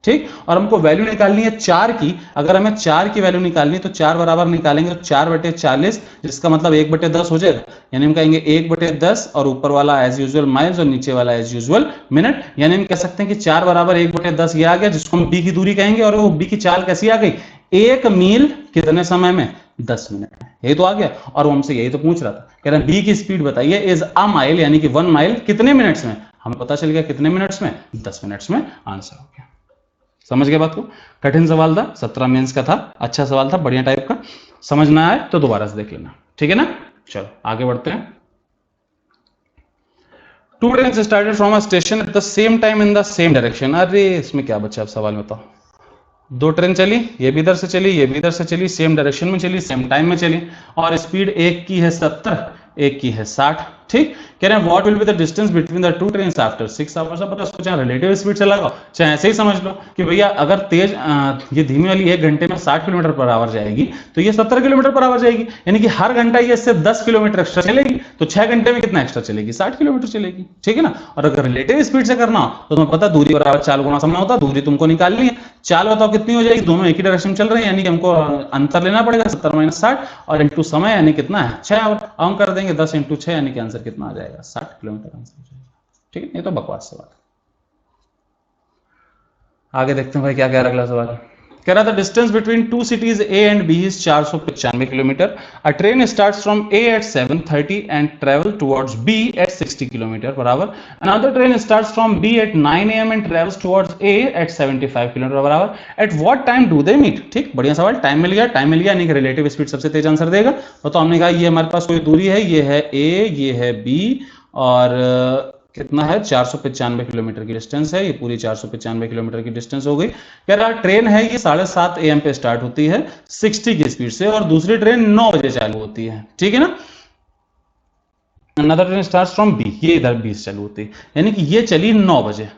[SPEAKER 1] ठीक। और हमको वैल्यू निकालनी है 4 की, अगर हमें 4 की वैल्यू निकालनी है तो 4 बराबर निकालेंगे तो 4 बटे 40, जिसका मतलब 1 बटे 10 हो जाएगा, यानी हम कहेंगे 1 बटे 10 और ऊपर वाला एज यूजुअल माइल्स और नीचे वाला एज यूजुअल मिनट, यानी हम कह सकते हैं कि 4 बराबर 1 बटे 10 ये आ गया, जिसको हम बी की दूरी कहेंगे, और वो बी की चाल कैसी आ गई 1 मील कितने समय में 10 मिनट में, यही तो आ गया। और वो हमसे यही तो पूछ रहा था, कह रहे हैं बी की स्पीड बताइए इज अ माइल यानी कि 1 माइल कितने मिनट्स में, हमें पता चल गया कितने मिनट्स में 10 मिनट्स में, आंसर हो गया। समझ गए बात को, कठिन सवाल था, 17 मेंस का था, अच्छा सवाल था, बढ़िया टाइप का, समझ ना आए तो दोबारा से देख लेना, ठीक है ना। चलो आगे बढ़ते हैं। 2 trains started from a station at the same time in the same direction. अरे इसमें क्या बच्चा, अब सवाल में बताओ, 2 ट्रेन चली, ये भी इधर से चली, ये भी इधर से चली, सेम डायरेक्शन में चली, सेम टाइम में चली, और स्पीड एक की है 70, एक की है 60, ठीक। कह रहे हैं what will be the distance between the 2 trains after 6 hours. पता उसको चाहे रिलेटिव स्पीड से लगाओ, चाहे ऐसे ही समझ लो कि भैया अगर तेज ये धीमी वाली 1 घंटे में 60 किलोमीटर पर आवर जाएगी तो ये 70 किलोमीटर पर आवर जाएगी, यानी कि हर घंटा ये इससे 10 किलोमीटर एक्स्ट्रा चलेगी, तो 6 घंटे में कितना एक्स्ट्रा चलेगी 60 किलोमीटर चलेगी, ठीक है ना। और अगर रिलेटिव स्पीड से करना हो तो तुम्हें पता दूरी बराबर चाल गुणा समय होता है, दूरी तुमको निकालनी है, चाल बताओ कितनी हो जाएगी, दोनों एक ही डायरेक्शन चल रहे हैं, यानी कि हमको अंतर लेना पड़ेगा 70 माइनस 60 और इंटू समय यानी कितना है 6 आवर, हम कर देंगे 10 इंटू 6 यानी कि आंसर कितना आ जाएगा 60 किलोमीटर आंसर हो जाएगा, ठीक है। ये तो बकवास सवाल। आगे देखते हैं भाई क्या कह रहा अगला सवाल। कह रहा था distance between 2 cities A and B is 495 kilometre. A train starts from A at 7:30 and travel towards B at 60 kilometre per hour. Another train starts from B at 9 AM and travels towards A at 75 kilometre per hour. At what time do they meet. ठीक, बढ़िया सवाल। Time मिल गया, time मिल गया, यानी कि relative speed सबसे तेज answer देगा। तो हमने कहा ये हमारे पास कोई दूरी है, ये है ए, ये है बी, और कितना है 495 किलोमीटर की डिस्टेंस है, ये पूरी 495 किलोमीटर की डिस्टेंस हो गई। कह रहा ट्रेन है ये 7:30 AM पे स्टार्ट होती है 60 की स्पीड से, और दूसरी ट्रेन 9 बजे चालू होती है, ठीक है ना। Another train starts from B, ये इधर 20 चालू होती है, यानी कि ये चली 9 बजे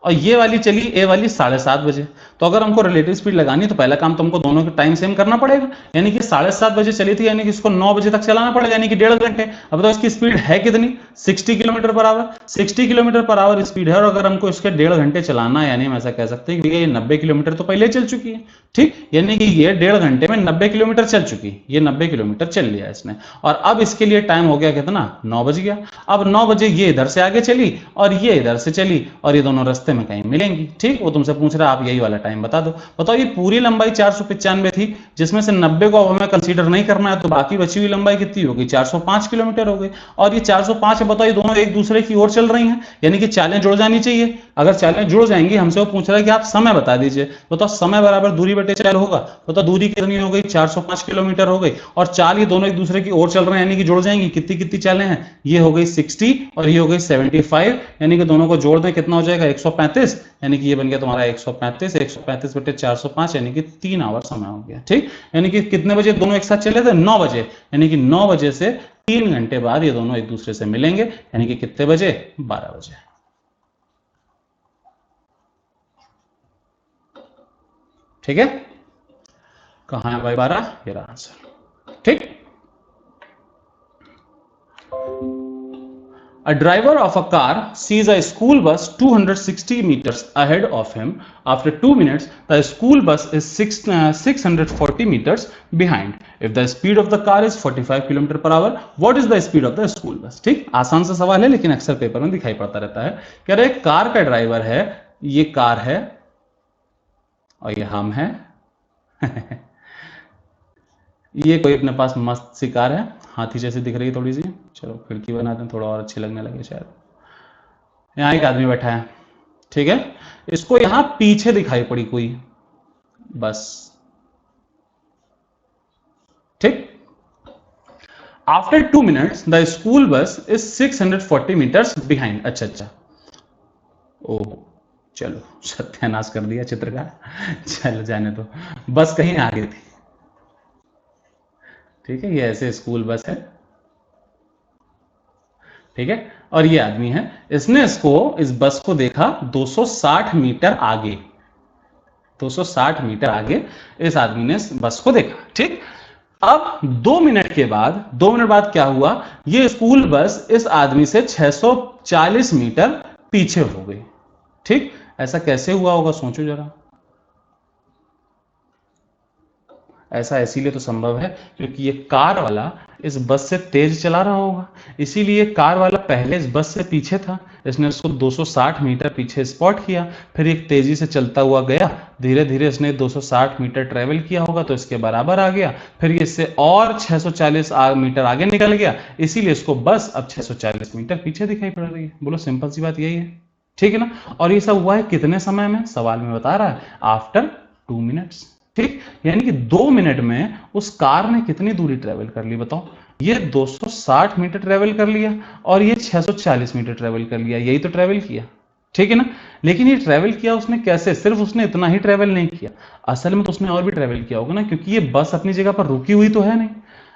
[SPEAKER 1] और ये वाली चली ए वाली 7:30 बजे। तो अगर हमको रिलेटिव स्पीड लगानी तो पहला काम तो हमको दोनों के टाइम सेम करना पड़ेगा, यानी कि 7:30 बजे चली थी, यानी कि इसको 9 बजे तक चलाना पड़ेगा, यानी कि 1.5 घंटे। अब तो इसकी स्पीड है कितनी 60 kilometre per our, 60 kilometre per our speed है, और अगर हमको इसके 1.5 घंटे चलाना है, यानी हम ऐसा कह सकते हैं कि ये 90 किलोमीटर तो पहले चल चुकी है, ठीक, यानी कि ये 1.5 घंटे में 90 किलोमीटर चल चुकी है, ये 90 किलोमीटर चल लिया इसने। और अब इसके लिए टाइम हो गया कितना 9 बज गया। अब 9 बजे ये इधर से आगे चली और ये इधर से चली, और ये दोनों रास्ते में कहीं मिलेंगी, ठीक। वो तुमसे पूछ रहा आप यही वाला टाइम बता दो। बताओ ये पूरी लंबाई 495 थी, जिसमें से 90 को अब हमें कंसीडर नहीं करना है, तो बाकी बची हुई लंबाई कितनी होगी 405 किलोमीटर हो गई। और ये 405 है, बताओ ये दोनों एक दूसरे की ओर चल रही हैं, यानी कि चालें जुड़ जानी चाहिए। अगर चालें जुड़ जाएंगी, हमसे वो पूछ रहा है कि आप समय बता दीजिए। बताओ समय बराबर दूरी बटे चाल होगा, बताओ दूरी कितनी हो गई 405 किलोमीटर हो गई, और चाल ये दोनों एक दूसरे की ओर चल रहे हैं, यानी कि जुड़ जाएंगी। कितनी कितनी चालें हैं, ये हो गई 60 और ये हो गई 75, यानी कि दोनों को जोड़ दें कितना हो जाएगा 165 135, यानी कि ये बन गया तुम्हारा 135, 135 बटे 405, यानी कि 3 आवर समय हो गया। ठीक, यानी कि कितने बजे दोनों एक साथ चले थे? 9 बजे, यानी कि 9 बजे से 3 घंटे बाद ये दोनों एक दूसरे से मिलेंगे, यानी कि कितने बजे? 12 बजे। ठीक है, कहां है भाई 12? ये रहा आंसर। ठीक, A driver of a car sees a school bus 260 meters ahead of him. After 2 minutes, the school bus is 640 meters behind. If the speed of the car is 45 km per hour, what is the speed of the school bus? ठीक, आसान सा सवाल है लेकिन अक्सर paper में दिखाई पड़ता रहता है। कह रहे कार का ड्राइवर है, ये कार है और ये हम है ये कोई अपने पास मस्त सी कार है, हाथी जैसी दिख रही है थोड़ी सी। चलो खिड़की बना दें, थोड़ा और अच्छी लगने लगे शायद। यहाँ एक आदमी बैठा है, ठीक है, इसको यहां पीछे दिखाई पड़ी कोई बस। ठीक, after 2 minutes the school bus is 640 metres behind. अच्छा, ओह चलो सत्यानाश कर दिया चित्र का। चलो जाने दो, बस कहीं आगे थी। ठीक है, ये ऐसे स्कूल बस है, ठीक है, और ये आदमी है, इसने इस बस को देखा 260 मीटर आगे, 260 मीटर आगे इस आदमी ने इस बस को देखा। ठीक, अब 2 मिनट के बाद, 2 मिनट बाद क्या हुआ? ये स्कूल बस इस आदमी से 640 मीटर पीछे हो गई। ठीक, ऐसा कैसे हुआ होगा सोचो जरा। ऐसा इसीलिए तो संभव है क्योंकि ये कार वाला इस बस से तेज चला रहा होगा, इसीलिए कार वाला पहले इस बस से पीछे था, इसने उसको 260 मीटर पीछे स्पॉट किया, फिर एक तेजी से चलता हुआ गया, धीरे धीरे इसने 260 मीटर ट्रेवल किया होगा तो इसके बराबर आ गया, फिर ये इससे और 640 मीटर आगे निकल गया, इसीलिए इसको बस अब 640 मीटर पीछे दिखाई पड़ रही है। बोलो सिंपल सी बात यही है, ठीक है ना। और ये सब हुआ है कितने समय में? सवाल में बता रहा है आफ्टर 2 मिनट्स। ठीक, यानी कि 2 मिनट में उस कार ने कितनी दूरी ट्रेवल कर ली बताओ? ये 260 मीटर ट्रेवल कर लिया और ये 640 मीटर ट्रेवल कर लिया, यही तो ट्रेवल किया, ठीक है ना। लेकिन ये ट्रेवल किया उसने कैसे? सिर्फ उसने इतना ही ट्रेवल नहीं किया, असल में तो उसने और भी ट्रेवल किया होगा ना, क्योंकि ये बस अपनी जगह पर रुकी हुई तो है नहीं।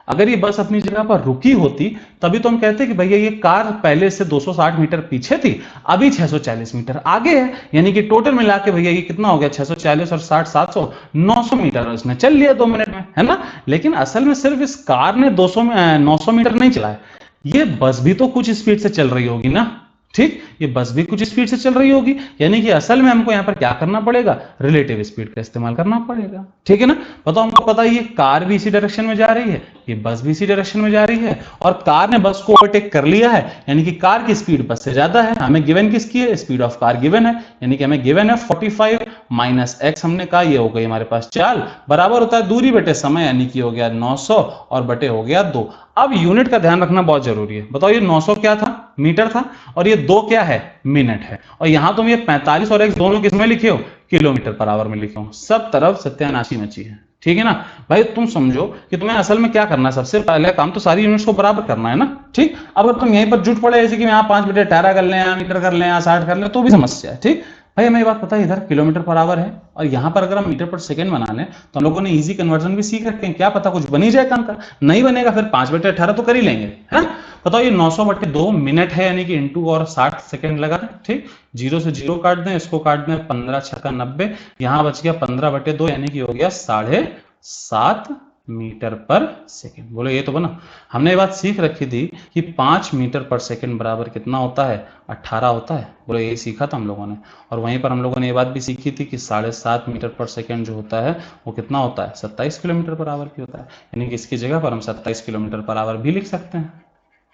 [SPEAKER 1] अगर ये बस अपनी जगह पर रुकी होती तभी तो हम कहते कि भैया ये कार पहले से 260 मीटर पीछे थी, अभी 640 मीटर आगे है, यानी कि टोटल मिला के भैया ये कितना हो गया? 640 और 60 700 900 मीटर इसने चल लिया 2 मिनट में, है ना। लेकिन असल में सिर्फ इस कार ने 900 मीटर नहीं चलाया, ये बस भी तो कुछ स्पीड से चल रही होगी ना। ठीक, ये बस भी कुछ स्पीड से चल रही होगी, यानी कि असल में हमको यहां पर क्या करना पड़ेगा? रिलेटिव स्पीड का इस्तेमाल करना पड़ेगा, ठीक है ना। बताओ, हमको पता है ये कार भी इसी डायरेक्शन में जा रही है, ये बस भी इसी डायरेक्शन में जा रही है, और कार ने बस को ओवरटेक कर लिया है, यानी कि कार की स्पीड बस से ज्यादा है। हमें गिवन किसकी है? स्पीड ऑफ कार गिवन है, यानी कि हमें गिवन है 45 माइनस एक्स, हमने कहा ये हो गई हमारे पास चाल, बराबर होता है दूरी बटे समय, यानी कि हो गया 900 और बटे हो गया 2। अब यूनिट का ध्यान रखना बहुत जरूरी है। बताओ, ये 900 क्या था? मीटर था, और ये 2 क्या है? मिनट है। और यहां तुम ये 45 और एक्स दोनों किसमें लिखे हो? किलोमीटर पर आवर में लिखे हो। सब तरफ सत्यानाशी मची है, ठीक है ना भाई। तुम समझो कि तुम्हें असल में क्या करना है, सबसे पहले काम तो सारी यूनिट्स को बराबर करना है ना। ठीक, अगर तुम यहीं पर जुट पड़े ऐसे कि यहाँ 5/18 कर लें, यहाँ मीटर कर लें, यहाँ 60 कर लें, तो भी समस्या है। ठीक भाई, हमें ये बात पता है इधर किलोमीटर पर आवर है, और यहाँ पर अगर हम मीटर पर सेकंड बना लें तो हम लोगों ने इजी कन्वर्जन भी सीख रखे हैं, क्या पता कुछ बन ही जाए काम का। नहीं बनेगा फिर 5/18 तो कर ही लेंगे, है ना। बताओ, ये 900/2 मिनट है, यानी कि इंटू और 60 सेकंड लगा है। ठीक, 0 से 0 काट दें, इसको काट दें, 15 छक्का 90, यहां बच गया 15/2, यानी कि हो गया 7.5 मीटर पर सेकंड। बोलो ये तो बना। हमने ये बात सीख रखी थी कि 5 मीटर पर सेकंड बराबर कितना होता है? 18 होता है। बोलो ये सीखा था हम लोगों ने। और वहीं पर हम लोगों ने ये बात भी सीखी थी कि 7.5 मीटर पर सेकंड जो होता है वो कितना होता है? 27 किलोमीटर पर आवर भी होता है, यानी कि इसकी जगह पर हम 27 किलोमीटर पर आवर भी लिख सकते हैं,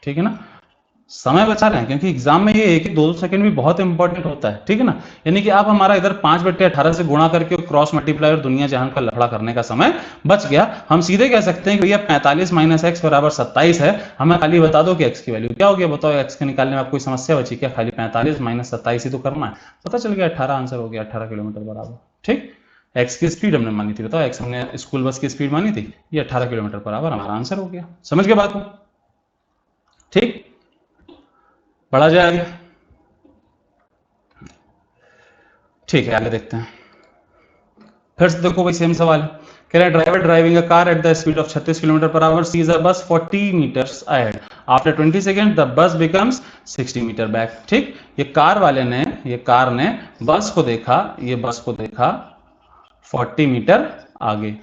[SPEAKER 1] ठीक है ना। समय बचा रहे हैं क्योंकि एग्जाम में ये 1-2 सेकंड भी बहुत इंपॉर्टेंट होता है, ठीक है ना। यानी कि आप हमारा इधर 5/18 से गुणा करके क्रॉस मल्टीप्लाई और दुनिया जहान का लफड़ा करने का समय बच गया। हम सीधे कह सकते हैं कि भैया 45 माइनस एक्स बराबर 27 है। हमें खाली बता दो कि एक्स की वैल्यू क्या हो गया। बताओ, एक्स के निकालने में आपको कोई समस्या बची क्या? खाली 45 माइनस 27 ही तो करना है, पता चल गया 18 आंसर हो गया, 18 किलोमीटर बराबर। ठीक, एक्स की स्पीड हमने मानी थी, बताओ एक्स हमने स्कूल बस की स्पीड मानी थी, ये 18 किलोमीटर पर आवर हमारा आंसर हो गया। समझ गए बात को? ठीक, बढ़ा जाए आगे। ठीक है, आगे देखते हैं। फिर से देखो भाई सेम सवाल है, कह रहा है driver driving a car at the speed of 36 kilometre per hour sees a bus 40 metres ahead, after 20 second the bus becomes 60 metre back. ठीक, ये कार ने बस को देखा, ये बस को देखा 40 मीटर आगे,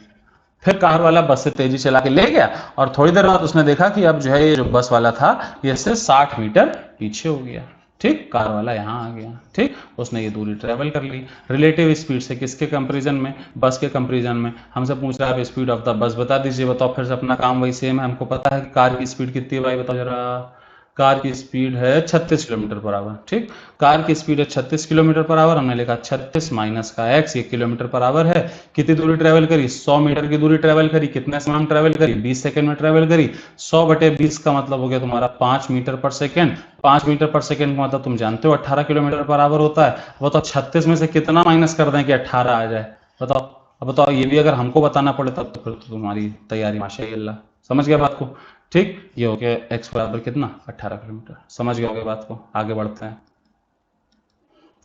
[SPEAKER 1] फिर कार वाला बस से तेजी चला के ले गया और थोड़ी देर बाद उसने देखा कि अब जो है ये जो बस वाला था ये इससे 60 मीटर पीछे हो गया। ठीक, कार वाला यहाँ आ गया। ठीक, उसने ये दूरी ट्रेवल कर ली रिलेटिव स्पीड से, किसके कंपैरिजन में, बस के कंपैरिजन में। हमसे पूछ रहा है स्पीड ऑफ द बस बता दीजिए, बताओ। फिर से अपना काम वही सेम है, हमको पता है कि कार की स्पीड कितनी है भाई, बताओ जरा। कार की स्पीड है 36 किलोमीटर पर आवर। ठीक, कार की स्पीड है 36 किलोमीटर पर आवर, हमने लिखा 36 माइनस का x, ये किलोमीटर पर आवर है। कितनी दूरी ट्रेवल करी, 100 मीटर की दूरी ट्रेवल करी। कितने समय में ट्रेवल करी, 20 सेकंड में ट्रेवल करी। 100 बटे 20 का मतलब हो गया तुम्हारा 5 मीटर पर सेकंड। 5 मीटर पर सेकंड का मतलब तुम जानते हो 18 किलोमीटर पर आवर होता है। बताओ 36 में से कितना माइनस कर दें कि 18 आ जाए, बताओ। अब बताओ, ये भी अगर हमको बताना पड़े तब तो फिर तो तुम्हारी तैयारी माशाअल्लाह। समझ गया बात को। ठीक, ये हो गया x बराबर कितना, 18 किलोमीटर। समझ गया होगा बात को, आगे बढ़ते हैं।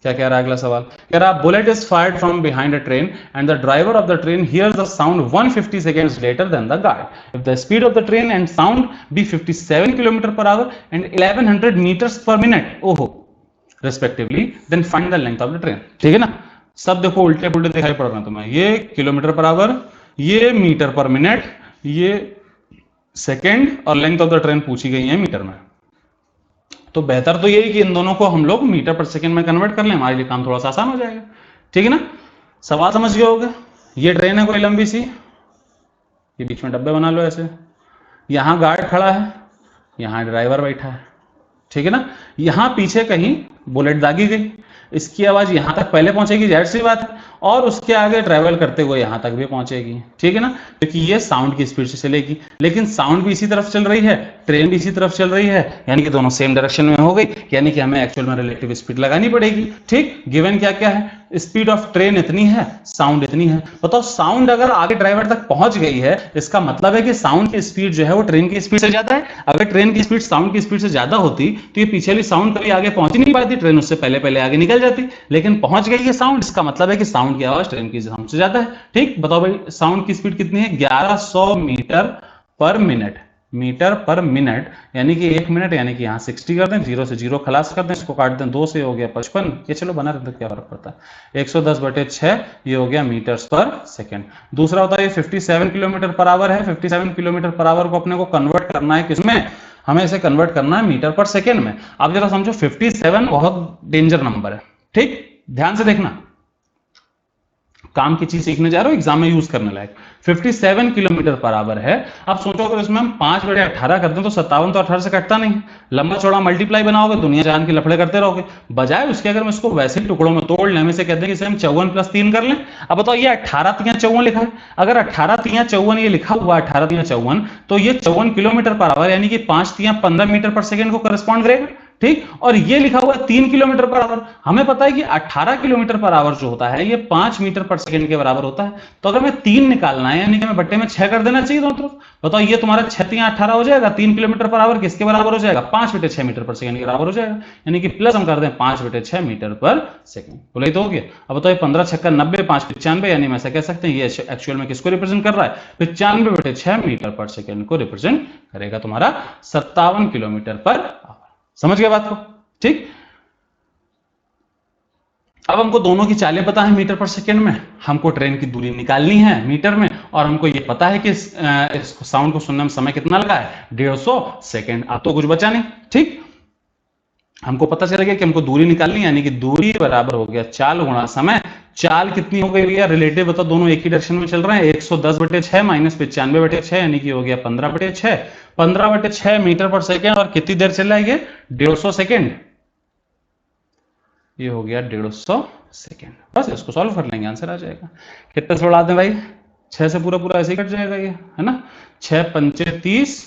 [SPEAKER 1] क्या कह रहा है अगला सवाल, कह रहा bullet is fired from behind a train and the driver of the train hears the sound 150 seconds later than the guard. If the speed of the train and sound be 57 kilometre per hour and 1100 metres per minute, ओहो, respectively, then find the length of the train. ठीक है ना, सब देखो उल्टे पुल्टे दिखाई पड़ रहे हैं तुम्हें, ये किलोमीटर पर आवर, ये मीटर पर मिनट, ये सेकेंड, और लेंथ ऑफ द ट्रेन पूछी गई है मीटर में। तो बेहतर तो यही कि इन दोनों को हम लोग मीटर पर सेकंड में कन्वर्ट कर लें, हमारे लिए काम थोड़ा सा आसान हो जाएगा। ठीक है ना, सवाल समझ गए होगे। ये ट्रेन है कोई लंबी सी, ये बीच में डब्बे बना लो ऐसे, यहां गार्ड खड़ा है, यहां ड्राइवर बैठा है। ठीक है ना, यहां पीछे कहीं बुलेट दागी गई, इसकी आवाज यहां तक पहले पहुंचेगी, जाहिर सी बात है, और उसके आगे ट्रैवल करते हुए यहां तक भी पहुंचेगी। ठीक है ना, क्योंकि ये साउंड की स्पीड से चलेगी, लेकिन साउंड भी इसी तरफ चल रही है, ट्रेन भी इसी तरफ चल रही है, यानी कि दोनों सेम डायरेक्शन में हो गई, यानी कि हमें एक्चुअल में रिलेटिव स्पीड लगानी पड़ेगी। ठीक, गिवन क्या क्या है, स्पीड ऑफ ट्रेन इतनी है, साउंड इतनी है। बताओ साउंड अगर आगे ड्राइवर तक पहुंच गई है, इसका मतलब है कि साउंड की स्पीड जो है वो ट्रेन की स्पीड से ज्यादा है। अगर ट्रेन की स्पीड साउंड की स्पीड से ज्यादा होती तो ये पीछे वाली साउंड कभी आगे पहुंच ही नहीं पाती, ट्रेन उससे पहले पहले आगे निकल जाती, लेकिन पहुंच गई है साउंड, इसका मतलब है कि साउंड की आवाज ट्रेन की साउंड से ज्यादा है। ठीक, बताओ भाई साउंड की स्पीड कितनी है, 1100 मीटर पर मिनट, मीटर पर मिनट, यानी कि 1 मिनट, यानी कि यहाँ 60 कर दें, 0 से 0 खलास कर दें, इसको काट दें, 2 से हो गया 55, ये चलो बना रहता, क्या फर्क पड़ता है, 110 बटे 6, ये हो गया मीटर्स पर सेकंड। दूसरा होता है ये 57 किलोमीटर पर आवर है, 57 किलोमीटर पर आवर को अपने को कन्वर्ट करना है किसमें, हमें इसे कन्वर्ट करना है मीटर पर सेकेंड में। आप जरा समझो 57 बहुत डेंजर नंबर है। ठीक, ध्यान से देखना, काम की चीज सीखने जा रहे हो, एग्जाम में यूज करने लायक। 57 किलोमीटर पर आवर है। अब सोचो अगर इसमें हम 5 बटे 18 कर दें तो 57 तो 18 से कटता नहीं, लंबा चौड़ा मल्टीप्लाई बनाओगे, दुनिया जान के लफड़े करते रहोगे। बजाय उसके अगर मैं इसको वैसे ही टुकड़ों में तोड़ लें, हमें से कहते हैं कि इसे हम 54 + 3 कर लें। अब बताओ ये 18 तिया 54 लिखा है, अगर 18 तिया 54 ये लिखा हुआ 18 तिया 54, तो ये 54 किलोमीटर पर आवर यानी कि 5 तिया 15 मीटर पर सेकंड को करस्पॉन्ड करेगा। ठीक, और ये लिखा हुआ है 3 किलोमीटर पर आवर, हमें पता है कि 18 किलोमीटर पर आवर जो होता है ये 5 मीटर पर सेकंड के बराबर होता है। तो अगर मैं 3 निकालना है यानी कि मैं बट्टे में 6 कर देना चाहिए दोनों तरफ। बताओ ये तुम्हारा 6 तिया 18 हो जाएगा, 3 किलोमीटर पर आवर किसके बराबर हो जाएगा, 5 बटे 6 मीटर पर सेकंड के बराबर हो जाएगा, यानी कि प्लस हम कर दें 5 बटे 6 मीटर पर सेकंड। बोला तो हो गया। अब बताओ 15 छक्का 90, 5 95, यानी मैं ऐसा कह सकते हैं ये एक्चुअल में किसको रिप्रेजेंट कर रहा है, 95 बटे 6 मीटर पर सेकंड को रिप्रेजेंट करेगा तुम्हारा 57 किलोमीटर पर आवर। समझ गया बात को। ठीक, अब हमको दोनों की चालें पता है मीटर पर सेकंड में, हमको ट्रेन की दूरी निकालनी है मीटर में, और हमको ये पता है कि इस साउंड को सुनने में समय कितना लगा है, 150 सेकंड। अब तो कुछ बचा नहीं। ठीक, हमको पता चल गया कि हमको दूरी निकालनी है, यानी कि दूरी बराबर हो गया चाल गुणा समय। चाल कितनी हो गई भैया, रिलेटिव बताओ, दोनों एक ही डायरेक्शन में चल रहे हैं, 110 बटे 6 माइनस 95 बटे 6, यानी कि हो गया 15 बटे 6, 15 बटे 6 मीटर पर सेकेंड, और कितनी देर चल रहा है ये, 150 सेकेंड, ये हो गया 150 सेकेंड। बस इसको सॉल्व कर लेंगे, आंसर आ जाएगा। कितने से बढ़ा दें भाई, 6 से पूरा पूरा ऐसे ही कट जाएगा ये, है ना, 6 पंचे 30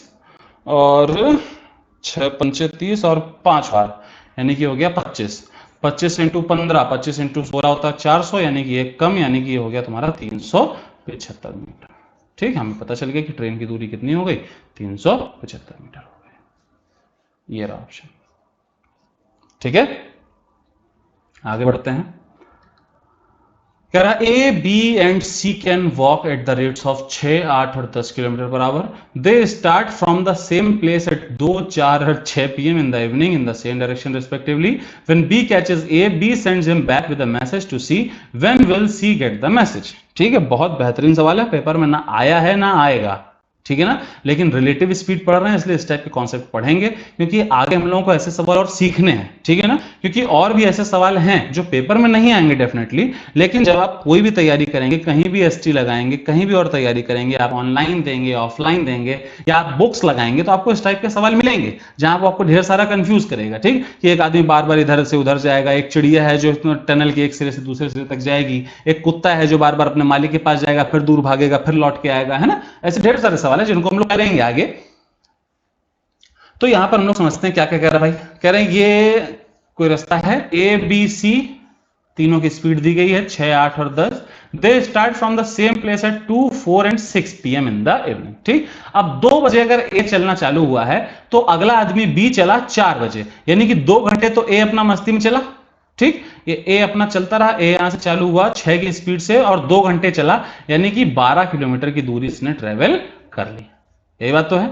[SPEAKER 1] और 6 पंचे 30 और 5 बार, यानी कि हो गया 25, 25 इंटू 15, 25 इंटू 16 होता है 400, यानी कि एक कम, यानी कि ये हो गया तुम्हारा 375 मीटर। ठीक, हमें पता चल गया कि ट्रेन की दूरी कितनी हो गई, 375 मीटर हो गई। ये रहा ऑप्शन। ठीक है, आगे बढ़ते हैं। कह रहा A B and C can walk at the rates of 6, 8 और 10 kilometre per hour. They start from the same place at 2, 4 और 6 PM in the evening in the same direction respectively. When B catches A, B sends him back with a message to C. When will C get the message? ठीक है, बहुत बेहतरीन सवाल है, paper में ना आया है ना आएगा, ठीक है ना, लेकिन रिलेटिव स्पीड पढ़ रहे हैं इसलिए इस टाइप के कॉन्सेप्ट पढ़ेंगे, क्योंकि आगे हम लोगों को ऐसे सवाल और सीखने हैं, ठीक है ना, क्योंकि और भी ऐसे सवाल हैं जो पेपर में नहीं आएंगे डेफिनेटली, लेकिन जब आप कोई भी तैयारी करेंगे, कहीं भी एसटी लगाएंगे, कहीं भी और तैयारी करेंगे, आप ऑनलाइन देंगे, ऑफलाइन देंगे या आप बुक्स लगाएंगे, तो आपको इस टाइप के सवाल मिलेंगे जहां वो आपको ढेर सारा कंफ्यूज करेगा. ठीक, कि एक आदमी बार बार इधर से उधर जाएगा, एक चिड़िया है जो टनल के एक सिरे से दूसरे सिरे तक जाएगी, एक कुत्ता है जो बार बार अपने मालिक के पास जाएगा, फिर दूर भागेगा, फिर लौट के आएगा, है ना. ऐसे ढेर सारे सवाल है जिनको हम लोग करेंगे आगे. तो यहां पर हम लोग समझते हैं क्या क्या कह रहा है भाई. कह रहे हैं ये कोई रास्ता है, ए बी सी तीनों की स्पीड दी गई है 6, 8 और 10. दे start from the same place at 2, 4 and 6 PM in the evening. ठीक, अब 2 बजे अगर ए चलना चालू हुआ है तो अगला आदमी बी चला 4 बजे, यानी कि 2 घंटे तो ए अपना मस्ती में चला. ठीक, ये ए अपना चलता रहा, ए यहां से चालू हुआ 6 की स्पीड से और 2 घंटे चला, यानी कि 12 किलोमीटर की दूरी इसने ट्रेवल कर ली. यही बात तो है.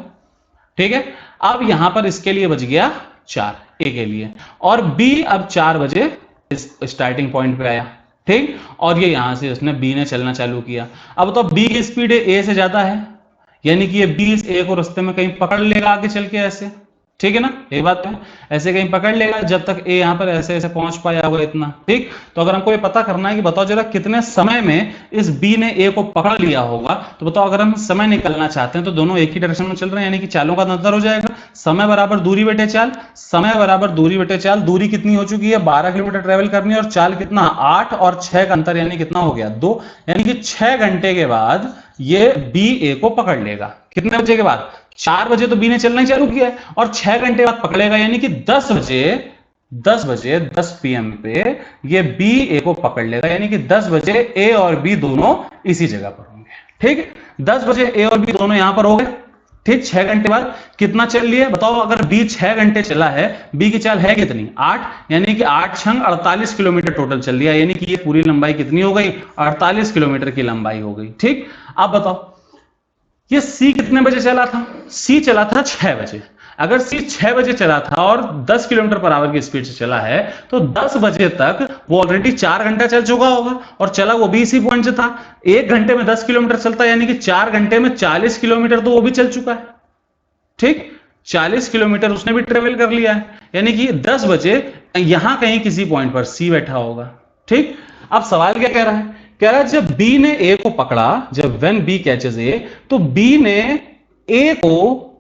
[SPEAKER 1] ठीक है, अब यहां पर इसके लिए बच गया 4 ए के लिए, और बी अब 4 बजे इस स्टार्टिंग पॉइंट पे आया. ठीक, और ये यहां से इसने बी ने चलना चालू किया. अब तो बी की स्पीड ए से ज्यादा है, यानी कि ये बी इस ए को रास्ते में कहीं पकड़ लेगा आगे चल के ऐसे. ठीक है ना, ये बात है, ऐसे कहीं पकड़ लेगा जब तक ए यहां पर ऐसे ऐसे पहुंच पाया होगा इतना. ठीक, तो अगर हमको ये पता करना है कि बताओ जरा कितने समय में इस बी ने ए को पकड़ लिया होगा, तो बताओ अगर हम समय निकालना चाहते हैं तो दोनों एक ही डायरेक्शन में चल रहे हैं, यानी कि चालों का अंतर हो जाएगा. समय बराबर दूरी बटे चाल, समय बराबर दूरी बटे चाल. दूरी कितनी हो चुकी है, 12 किलोमीटर ट्रेवल करनी है, और चाल कितना, 8 और 6 का अंतर, यानी कितना हो गया 2, यानी कि 6 घंटे के बाद ये बी ए को पकड़ लेगा. कितने बजे के बाद, 4 बजे तो बी ने चलना ही चालू किया है, और 6 घंटे बाद पकड़ेगा, यानी कि 10 बजे 10 PM पे ये बी ए को पकड़ लेगा, यानी कि 10 बजे ए और बी दोनों इसी जगह पर होंगे. ठीक, 10 बजे ए और बी दोनों यहां पर हो गए. ठीक, 6 घंटे बाद कितना चल लिया बताओ. अगर बी 6 घंटे चला है, बी की चाल है कितनी, 8, यानी कि 8 छंग 48 किलोमीटर टोटल चल लिया, यानी कि ये पूरी लंबाई कितनी हो गई, 48 किलोमीटर की लंबाई हो गई. ठीक, अब बताओ ये सी कितने बजे चला था, सी चला था 6 बजे. अगर सी 6 बजे चला था और 10 किलोमीटर पर आवर की स्पीड से चला है, तो 10 बजे तक वो ऑलरेडी 4 घंटा चल चुका होगा, और चला वो भी इसी पॉइंट से था. 1 घंटे में 10 किलोमीटर चलता है, यानी कि 4 घंटे में 40 किलोमीटर तो वो भी चल चुका है. ठीक, 40 किलोमीटर उसने भी ट्रेवल कर लिया है, यानी कि 10 बजे यहां कहीं किसी पॉइंट पर सी बैठा होगा. ठीक, अब सवाल क्या कह रहा है, कह रहा है जब बी ने ए को पकड़ा, जब व्हेन बी कैचेस ए, तो बी ने ए को,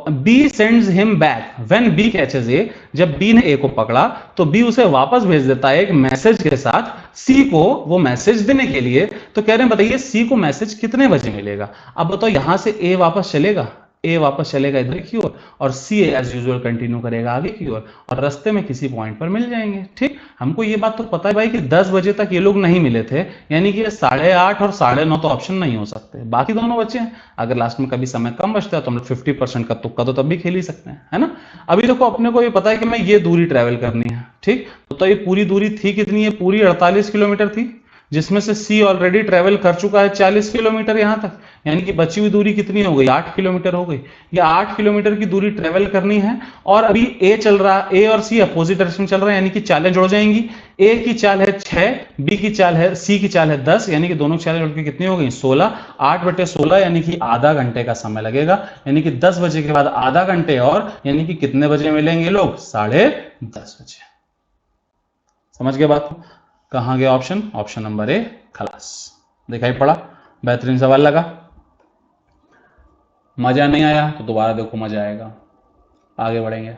[SPEAKER 1] B sends him back when B catches A, जब बी ने ए को पकड़ा तो बी उसे वापस भेज देता है एक मैसेज के साथ सी को वो मैसेज देने के लिए. तो कह रहे हैं बताइए सी को मैसेज कितने बजे मिलेगा. अब बताओ यहां से ए वापस चलेगा, ए वापस चलेगा इधर की ओर, और सी एज यूजुअल कंटिन्यू करेगा आगे की ओर, और रास्ते में किसी पॉइंट पर मिल जाएंगे. ठीक, हमको ये बात तो पता है भाई कि 10 बजे तक ये लोग नहीं मिले थे, यानी कि 8:30 और 9:30 तो ऑप्शन नहीं हो सकते, बाकी दोनों बचे हैं. अगर लास्ट में कभी समय कम बचता है तो हम लोग 50% का तुक्का तो तब भी खेल ही सकते हैं, है ना. अभी देखो अपने को ये पता है कि मैं ये दूरी ट्रेवल करनी है. ठीक, तो ये पूरी दूरी थी कितनी है, पूरी 48 किलोमीटर थी, जिसमें से सी ऑलरेडी ट्रेवल कर चुका है 40 किलोमीटर यहां तक, यानी कि बची हुई दूरी कितनी हो गई, 8 किलोमीटर हो गई. ये 8 किलोमीटर की दूरी ट्रेवल करनी है, और अभी ए चल रहा, ए और सी अपोजिट डायरेक्शन चल रहा है, यानी कि चालें जुड़ जाएंगी. ए की चाल है 6, बी की चाल है, सी की चाल है 10, यानी कि दोनों चालें जुड़ के कितनी हो गई 16. 8/16 यानी कि आधा घंटे का समय लगेगा, यानी कि 10 बजे के बाद आधा घंटे और, यानी कि कितने बजे मिलेंगे लोग, 10:30 बजे. समझ गए बात. कहां गया ऑप्शन, ऑप्शन नंबर ए खलास. दिखाई पड़ा, बेहतरीन सवाल लगा. मजा नहीं आया तो दोबारा देखो, मजा आएगा. आगे बढ़ेंगे.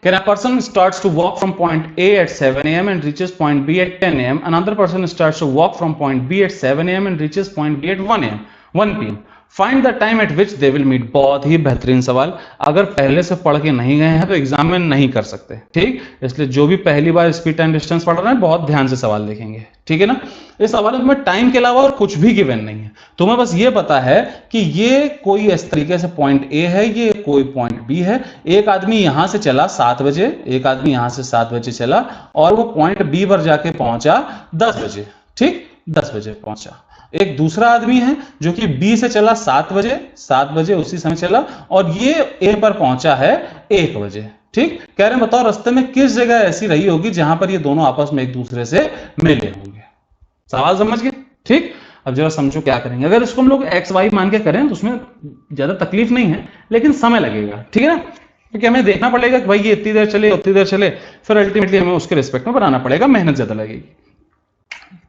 [SPEAKER 1] Can a person starts to walk from point A at 7 AM and reaches point B at 10 AM? Another person starts to walk from point B at 7 AM and reaches point B at 1 PM. Find the time at which they will meet. बहुत ही बेहतरीन सवाल. अगर पहले से पढ़ के नहीं गए हैं तो एग्जाम में नहीं कर सकते. ठीक, इसलिए जो भी पहली बार स्पीड टाइम डिस्टेंस पढ़ रहे हैं बहुत ध्यान से सवाल देखेंगे. ठीक है ना. इस सवाल में टाइम के अलावा और कुछ भी गिवन नहीं है. तुम्हें बस ये पता है कि ये कोई इस तरीके से पॉइंट ए है, ये कोई पॉइंट बी है. एक आदमी यहां से चला 7 बजे, एक आदमी यहां से 7 बजे चला, और वो पॉइंट बी पर जाके पहुंचा 10 बजे. ठीक, 10 बजे पहुंचा। एक दूसरा आदमी है जो कि बी से चला 7 बजे उसी समय चला, और ये ए पर पहुंचा है 1 बजे। ठीक, कह रहे हैं बताओ रास्ते में किस जगह ऐसी रही होगी जहां पर ये दोनों आपस में एक दूसरे से मिले होंगे। सवाल समझ गए? ठीक, अब जरा समझो क्या करेंगे। अगर इसको हम लोग एक्स वाई मान के करें तो उसमें ज्यादा तकलीफ नहीं है, लेकिन समय लगेगा। ठीक है ना, क्योंकि हमें देखना पड़ेगा कि भाई ये इतनी देर चले उतनी देर चले, फिर अल्टीमेटली हमें उसके रिस्पेक्ट में बनाना पड़ेगा, मेहनत ज्यादा लगेगी।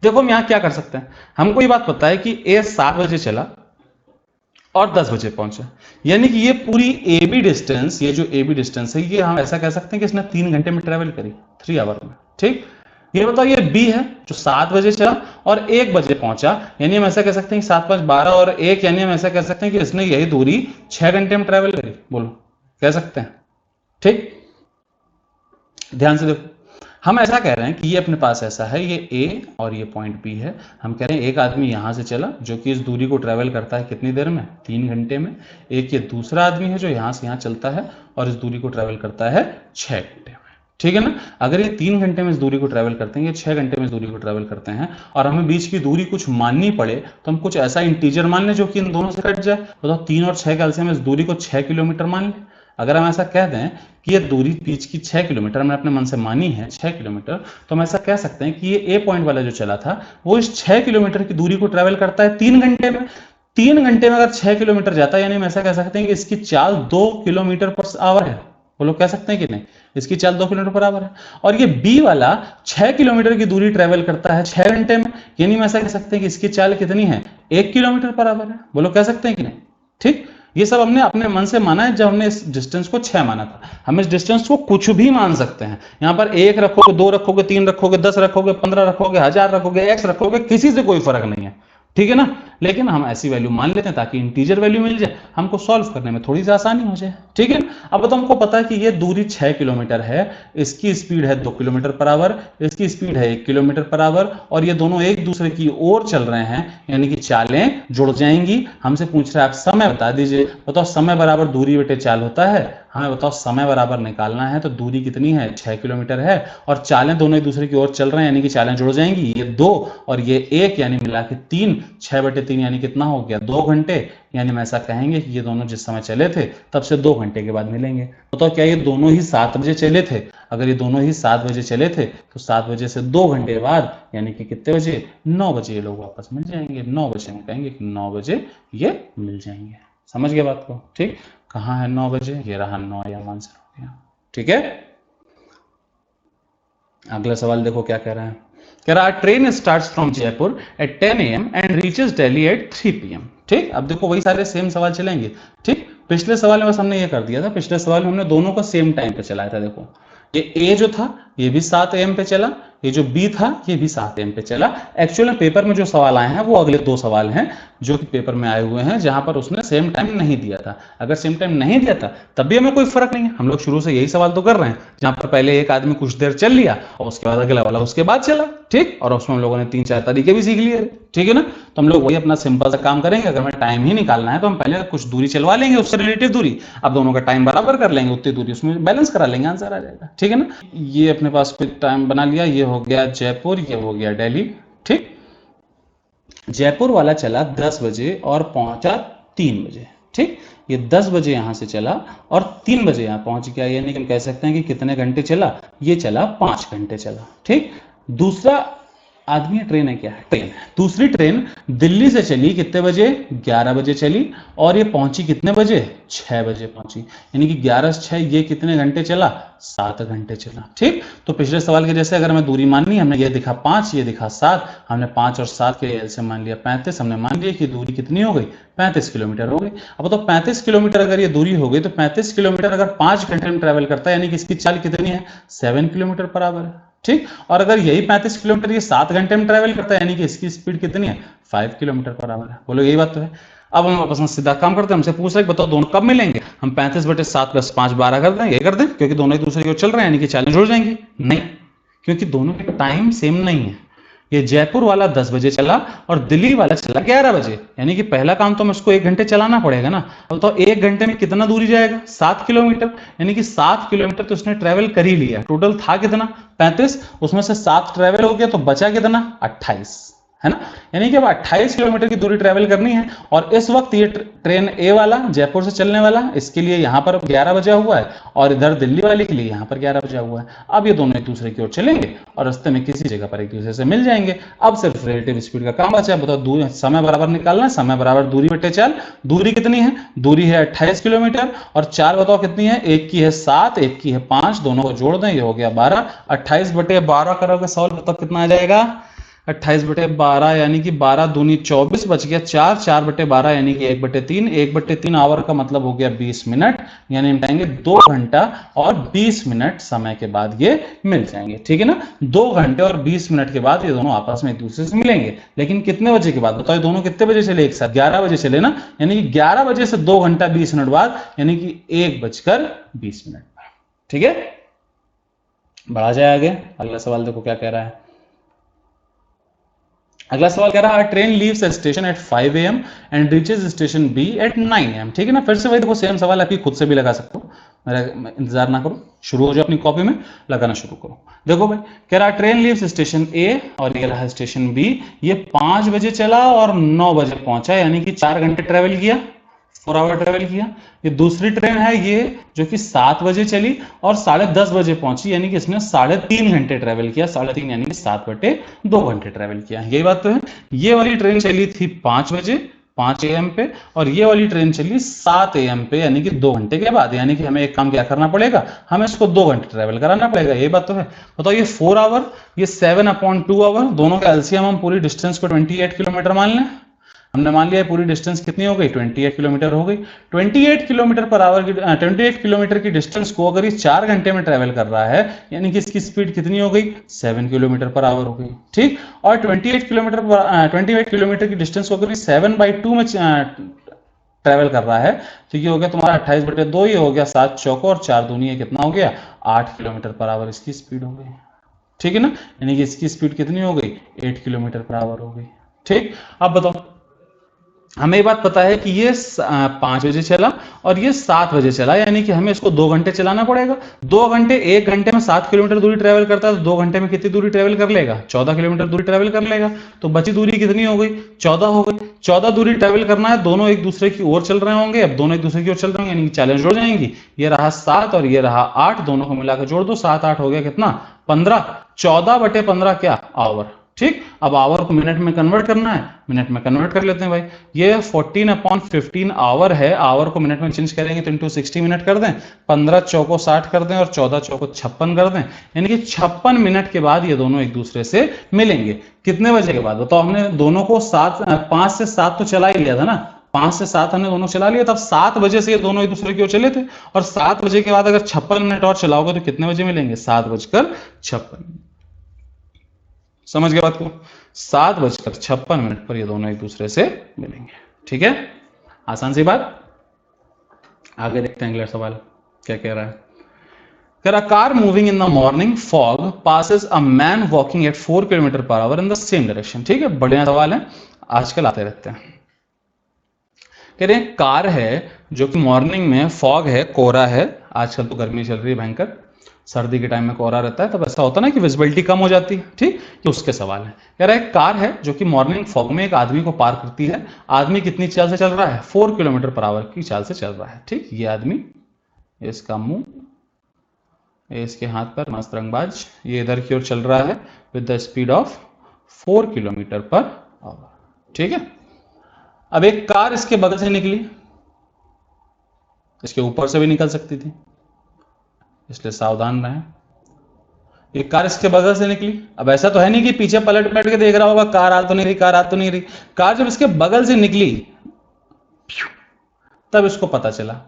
[SPEAKER 1] देखो हम यहां क्या कर सकते हैं, हमको ये बात पता है कि ए 7 बजे चला और 10 बजे पहुंचा, यानी कि ये पूरी ए बी डिस्टेंस, ये जो ए बी डिस्टेंस है, ये हम ऐसा कह सकते हैं कि इसने 3 घंटे में ट्रेवल करी, 3 आवर में। ठीक, ये बताओ ये बी है जो 7 बजे चला और 1 बजे पहुंचा, यानी हम ऐसा कह सकते हैं कि 7 5 12 और 1, यानी हम ऐसा कह सकते हैं कि इसने यही दूरी 6 घंटे में ट्रेवल करी। बोलो, कह सकते हैं? ठीक, ध्यान से देखो, हम ऐसा कह रहे हैं कि ये अपने पास ऐसा है, ये ए और ये पॉइंट बी है। हम कह रहे हैं एक आदमी यहां से चला जो कि इस दूरी को ट्रेवल करता है कितनी देर में? 3 घंटे में। एक ये दूसरा आदमी है जो यहां से यहां चलता है और इस दूरी को ट्रेवल करता है 6 घंटे में। ठीक है ना, अगर ये 3 घंटे में इस दूरी को ट्रेवल करते हैं, ये 6 घंटे में इस दूरी को ट्रेवल करते हैं, और हमें बीच की दूरी कुछ माननी पड़े, तो हम कुछ ऐसा इंटीजर मान लें जो कि इन दोनों से कट जाए। बताओ 3 और 6 का एलसीएम इस दूरी को 6 किलोमीटर मान लें। अगर हम ऐसा कह दें कि ये दूरी बीच की 6 किलोमीटर, मैंने अपने मन से मानी है 6 किलोमीटर, तो हम ऐसा कह सकते हैं कि ये ए पॉइंट वाला जो चला था वो इस 6 किलोमीटर की दूरी को ट्रेवल करता है 3 घंटे में। 3 घंटे में अगर 6 किलोमीटर जाता है, यानी हम ऐसा कह सकते हैं कि इसकी चाल 2 किलोमीटर पर आवर है। वो लोग कह सकते हैं कि नहीं, इसकी चाल 2 किलोमीटर पर आवर है। और ये बी वाला 6 किलोमीटर की दूरी ट्रेवल करता है 6 घंटे में, यानी हम ऐसा कह सकते हैं कि इसकी चाल कितनी है? 1 किलोमीटर पर आवर है। वो लोग कह सकते हैं कि नहीं? ठीक, ये सब हमने अपने मन से माना है जब हमने इस डिस्टेंस को 6 माना था। हम इस डिस्टेंस को कुछ भी मान सकते हैं, यहां पर 1 रखोगे, 2 रखोगे, 3 रखोगे, 10 रखोगे, 15 रखोगे, 1000 रखोगे, x रखोगे, किसी से कोई फर्क नहीं है। ठीक है ना, लेकिन हम ऐसी वैल्यू मान लेते हैं ताकि इंटीजर वैल्यू मिल जाए, हमको सॉल्व करने में थोड़ी सी आसानी हो जाए। ठीक है, अब तो हमको पता है कि ये दूरी 6 किलोमीटर है, इसकी स्पीड है 2 किलोमीटर पर आवर, इसकी स्पीड है 1 किलोमीटर पर आवर, और ये दोनों एक दूसरे की ओर चल रहे हैं, यानी कि चालें जुड़ जाएंगी। हमसे पूछ रहा है आप समय बता दीजिए, बताओ समय बराबर दूरी बटे चाल होता है। हमें बताओ समय बराबर निकालना है, तो दूरी कितनी है? 6 किलोमीटर है, और चालें दोनों एक दूसरे की ओर चल रहे हैं, यानी कि चालें जुड़ जाएंगी। ये 2 और ये 1, यानी मिला के 3, 6 बटे 3 यानी कितना हो गया? 2 घंटे। यानी हम ऐसा कहेंगे कि ये दोनों जिस समय चले थे तब से 2 घंटे के बाद मिलेंगे। बताओ क्या ये दोनों ही 7 बजे चले थे? अगर ये दोनों ही 7 बजे चले थे तो 7 बजे से 2 घंटे बाद यानी कि कितने बजे? 9 बजे ये लोग वापस मिल जाएंगे। 9 बजे हम कहेंगे कि 9 बजे ये मिल जाएंगे। समझ गए बात को? ठीक, कहाँ है 9 बजे? ये रहा 9, या आंसर हो गया। ठीक है, अगला सवाल देखो क्या कह रहा है। कह रहा है train starts from Jaipur at 10 AM and reaches Delhi at 3 PM। ठीक, अब देखो वही सारे सेम सवाल चलेंगे। ठीक, पिछले सवाल में बस हमने ये कर दिया था, पिछले सवाल में हमने दोनों को सेम टाइम पे चलाया था। देखो ये ए जो था ये भी 7 AM पे चला, ये जो बी था ये भी 7 AM पे चला। एक्चुअल में पेपर में जो सवाल आए हैं वो अगले 2 सवाल हैं जो कि पेपर में आए हुए हैं, जहां पर उसने सेम टाइम नहीं दिया था। अगर सेम टाइम नहीं दिया था तब भी हमें कोई फर्क नहीं है, हम लोग शुरू से यही सवाल तो कर रहे हैं, जहां पर पहले एक आदमी कुछ देर चल लिया और उसके बाद अगला वाला उसके बाद चला। ठीक, और उसमें हम लोगों ने 3 4 तरीके भी सीख लिए। ठीक है ना, तो हम लोग वही अपना सिंपल सा काम करेंगे। अगर हमें टाइम ही निकालना है तो हम पहले कुछ दूरी चलवा लेंगे, उससे रिलेटिव दूरी, अब दोनों का टाइम बराबर कर लेंगे, उतनी दूरी उसमें बैलेंस करा लेंगे, आंसर आ जाएगा। ठीक है ना, ये अपने पास कोई टाइम बना लिया, ये हो गया जयपुर, ये हो गया दिल्ली। ठीक, जयपुर वाला चला 10 बजे और पहुंचा 3 बजे। ठीक, ये 10 बजे यहां से चला और 3 बजे यहां पहुंच गया, यानी कि हम कह सकते हैं कि कितने घंटे चला? ये चला 5 घंटे चला। ठीक, दूसरा आदमी है, ट्रेन है, क्या है? ट्रेन है। दूसरी ट्रेन दिल्ली से चली कितने बजे? 11 बजे चली, और ये पहुंची कितने बजे? 6 बजे पहुंची, यानी कि 11 से 6 ये कितने घंटे चला? 7 घंटे चला। ठीक, तो पिछले सवाल के जैसे अगर हमें दूरी माननी, हमने ये दिखा 5, ये दिखा 7, हमने 5 और 7 के एलसीएम मान लिया 35, हमने मान लिया कि दूरी कितनी हो गई? 35 किलोमीटर हो गई। अब तो 35 किलोमीटर अगर ये दूरी हो गई तो 35 किलोमीटर अगर 5 घंटे में ट्रेवल करता है, यानी कि इसकी चाल कितनी है? 7 किलोमीटर पर आवर है। ठीक, और अगर यही 35 किलोमीटर ये 7 घंटे में ट्रेवल करता है, यानी कि इसकी स्पीड कितनी है? 5 किलोमीटर पर आवर है। बोलो यही बात तो है। अब हम आपस में सीधा काम करते हैं, हमसे पूछ रहे बताओ दोनों कब मिलेंगे? हम 35 बटे 7 प्लस 5 12 कर दें, ये कर दें, क्योंकि दोनों एक दूसरे की ओर चल रहे हैं, यानी कि चालें जुड़ जाएंगी। नहीं, क्योंकि दोनों के टाइम सेम नहीं है। ये जयपुर वाला 10 बजे चला और दिल्ली वाला चला 11 बजे, यानी कि पहला काम तो इसको 1 घंटे चलाना पड़ेगा ना। अब तो 1 घंटे में कितना दूरी जाएगा? 7 किलोमीटर, यानी कि 7 किलोमीटर तो उसने ट्रेवल कर ही लिया। टोटल था कितना? 35, उसमें से 7 ट्रेवल हो गया तो बचा कितना? 28, है ना। यानी कि अब 28 किलोमीटर की दूरी ट्रेवल करनी है और इस वक्त ये ट्रेन ए वाला जयपुर से चलने वाला इसके लिए यहाँ पर 11 बजा हुआ है और इधर दिल्ली वाले के लिए यहाँ पर 11 बजा हुआ है। अब ये दोनों एक दूसरे की ओर चलेंगे और रास्ते में किसी जगह पर एक दूसरे से मिल जाएंगे। अब सिर्फ रिलेटिव स्पीड का काम बचा है। बताओ समय बराबर निकालना है, समय बराबर दूरी बटे 4। दूरी कितनी है? दूरी है 28 किलोमीटर और 4 बताओ कितनी है? एक की है 7, एक की है 5, दोनों को जोड़ दें, ये हो गया 12। 28 बटे 12 करोगे सॉल्व, बताओ कितना आ जाएगा? 28 बटे 12 यानी कि 12 दूनी 24, बच गया 4। 4 बटे 12 यानी कि 1/3। 1/3 आवर का मतलब हो गया 20 मिनट, यानी हम कहेंगे 2 घंटा और 20 मिनट समय के बाद ये मिल जाएंगे। ठीक है ना, 2 घंटे और 20 मिनट के बाद ये दोनों आपस में एक दूसरे से मिलेंगे। लेकिन कितने बजे के बाद? बताओ दोनों कितने बजे चले एक साथ? 11 बजे चले ना, यानी कि 11 बजे से 2 घंटा 20 मिनट बाद, यानी कि 1:20 ठीक है। बढ़ा जाए आगे, अगला सवाल देखो क्या कह रहा है। अगला सवाल कह रहा है train leaves station at 5 AM and reaches station B at 9 AM। ठीक है ना, फिर से वही देखो सेम सवाल, आपकी खुद से भी लगा सकते हो, मेरा इंतजार ना करो, शुरू हो जाओ अपनी कॉपी में, लगाना शुरू करो। देखो भाई कह रहा ट्रेन लीव्स स्टेशन ए और ये रहा स्टेशन बी, ये 5 बजे चला और 9 बजे पहुंचा, यानी कि 4 घंटे ट्रेवल किया, 4 आवर ट्रेवल किया। ये दूसरी ट्रेन है ये जो कि 7 बजे चली और 10:30 बजे पहुंची, यानी कि इसने 3.5 घंटे ट्रेवल किया। 3.5 यानी कि 7/2 घंटे ट्रेवल किया। यही बात तो है। ये वाली ट्रेन चली थी 5 बजे 5 AM पे और ये वाली ट्रेन चली 7 AM पे, यानी कि 2 घंटे के बाद। यानी कि हमें एक काम क्या करना पड़ेगा, हमें इसको 2 घंटे ट्रेवल कराना पड़ेगा। ये बात तो है। बताओ ये 4 आवर, ये 7/2 आवर, दोनों का एलसीएम हम पूरी डिस्टेंस को 28 किलोमीटर मान लें। हमने मान लिया पूरी डिस्टेंस कितनी हो गई? 28 किलोमीटर हो गई। 28 किलोमीटर पर आवर की 28 किलोमीटर की डिस्टेंस को अगर ये 4 घंटे में ट्रेवल कर रहा है, यानी कि इसकी स्पीड कितनी हो गई? 7 किलोमीटर पर आवर हो गई। ठीक, और 28 किलोमीटर की डिस्टेंस को अगर ये 7/2 में ट्रेवल कर रहा है तो ये हो गया तुम्हारा 28/2, ये हो गया 7 चौको और 4 दूनी, ये कितना हो गया? 8 किलोमीटर पर आवर इसकी स्पीड हो गई। ठीक है ना, यानी कि इसकी स्पीड कितनी हो गई? 8 किलोमीटर पर आवर हो गई। ठीक, अब बताओ हमें ये बात पता है कि ये 5 बजे चला और ये 7 बजे चला, यानी कि हमें इसको 2 घंटे चलाना पड़ेगा। 2 घंटे, 1 घंटे में 7 किलोमीटर दूरी ट्रेवल करता है तो 2 घंटे में कितनी दूरी ट्रेवल कर लेगा? 14 किलोमीटर दूरी ट्रेवल कर लेगा। तो बची दूरी कितनी हो गई? 14 हो गई। 14 दूरी ट्रेवल करना है, दोनों एक दूसरे की ओर चल रहे होंगे। अब दोनों एक दूसरे की ओर चल रहे होंगे, यानी कि चैलेंज जुड़ जाएंगी। ये रहा 7 और ये रहा 8, दोनों को मिलाकर जोड़ दो, 7 8 हो गया कितना? 15। 14/15 क्या? आवर। ठीक, अब आवर को मिनट में कन्वर्ट करना है, मिनट में कन्वर्ट कर लेते हैं भाई। ये 14/15 आवर है, आवर को मिनट में चेंज करेंगे तो इंटू 60 मिनट कर दें, 15 चौको 60 कर दें और 14 चौको 56 कर दें, यानी कि 56 मिनट के बाद ये दोनों एक दूसरे से मिलेंगे। कितने बजे के बाद? बताओ हमने दोनों को 5 से 7 तो चला ही लिया था ना, 5 से 7 हमने दोनों चला लिया, तब 7 बजे से ये दोनों एक दूसरे की ओर चले थे और 7 बजे के बाद अगर 56 मिनट और चलाओगे तो कितने बजे मिलेंगे? 7:56। समझ गए बात को? 7:56 पर ये दोनों एक दूसरे से मिलेंगे। ठीक है, आसान सी बात। आगे देखते हैं अगला सवाल क्या कह रहा है। कह रहा car moving in the morning fog passes a man walking at 4 kilometre per hour in the same direction. ठीक है, बढ़िया सवाल है, आजकल आते रहते हैं। कह रहे हैं कार है जो कि मॉर्निंग में फॉग है, कोहरा है, आजकल तो गर्मी चल रही है भयंकर, सर्दी के टाइम में कोहरा रहता है, तब ऐसा होता है ना कि विजिबिलिटी कम हो जाती है। ठीक, तो उसके सवाल है। कह रहा है कार है जो कि मॉर्निंग फॉग में एक आदमी को पार करती है। आदमी कितनी चाल से चल रहा है? 4 किलोमीटर पर आवर की चाल से चल रहा है। ठीक, ये आदमी, इसका मुंह, इसके हाथ पर मस्त रंगबाज, ये इधर की ओर चल रहा है with the speed of 4 kilometre per hour. ठीक है, अब एक कार इसके बगल से निकली, इसके ऊपर से भी निकल सकती थी, इसलिए सावधान रहें। एक कार इसके बगल से निकली, अब ऐसा तो है नहीं कि पीछे पलट पलट के देख रहा होगा कार आ तो नहीं रही, कार आ तो नहीं रही। कार जब इसके बगल से निकली तब इसको पता चला।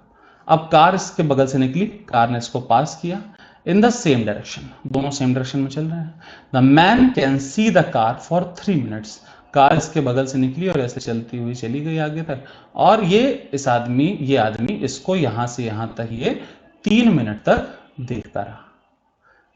[SPEAKER 1] अब कार इसके बगल से निकली, कार ने इसको पास किया इन द सेम डायरेक्शन, दोनों सेम डायरेक्शन में चल रहे हैं। The man can see the car for 3 minutes. Car इसके बगल से निकली और ऐसे चलती हुई चली गई आगे तक, और ये आदमी इसको यहां से यहां तक ये 3 मिनट तक देखता रहा,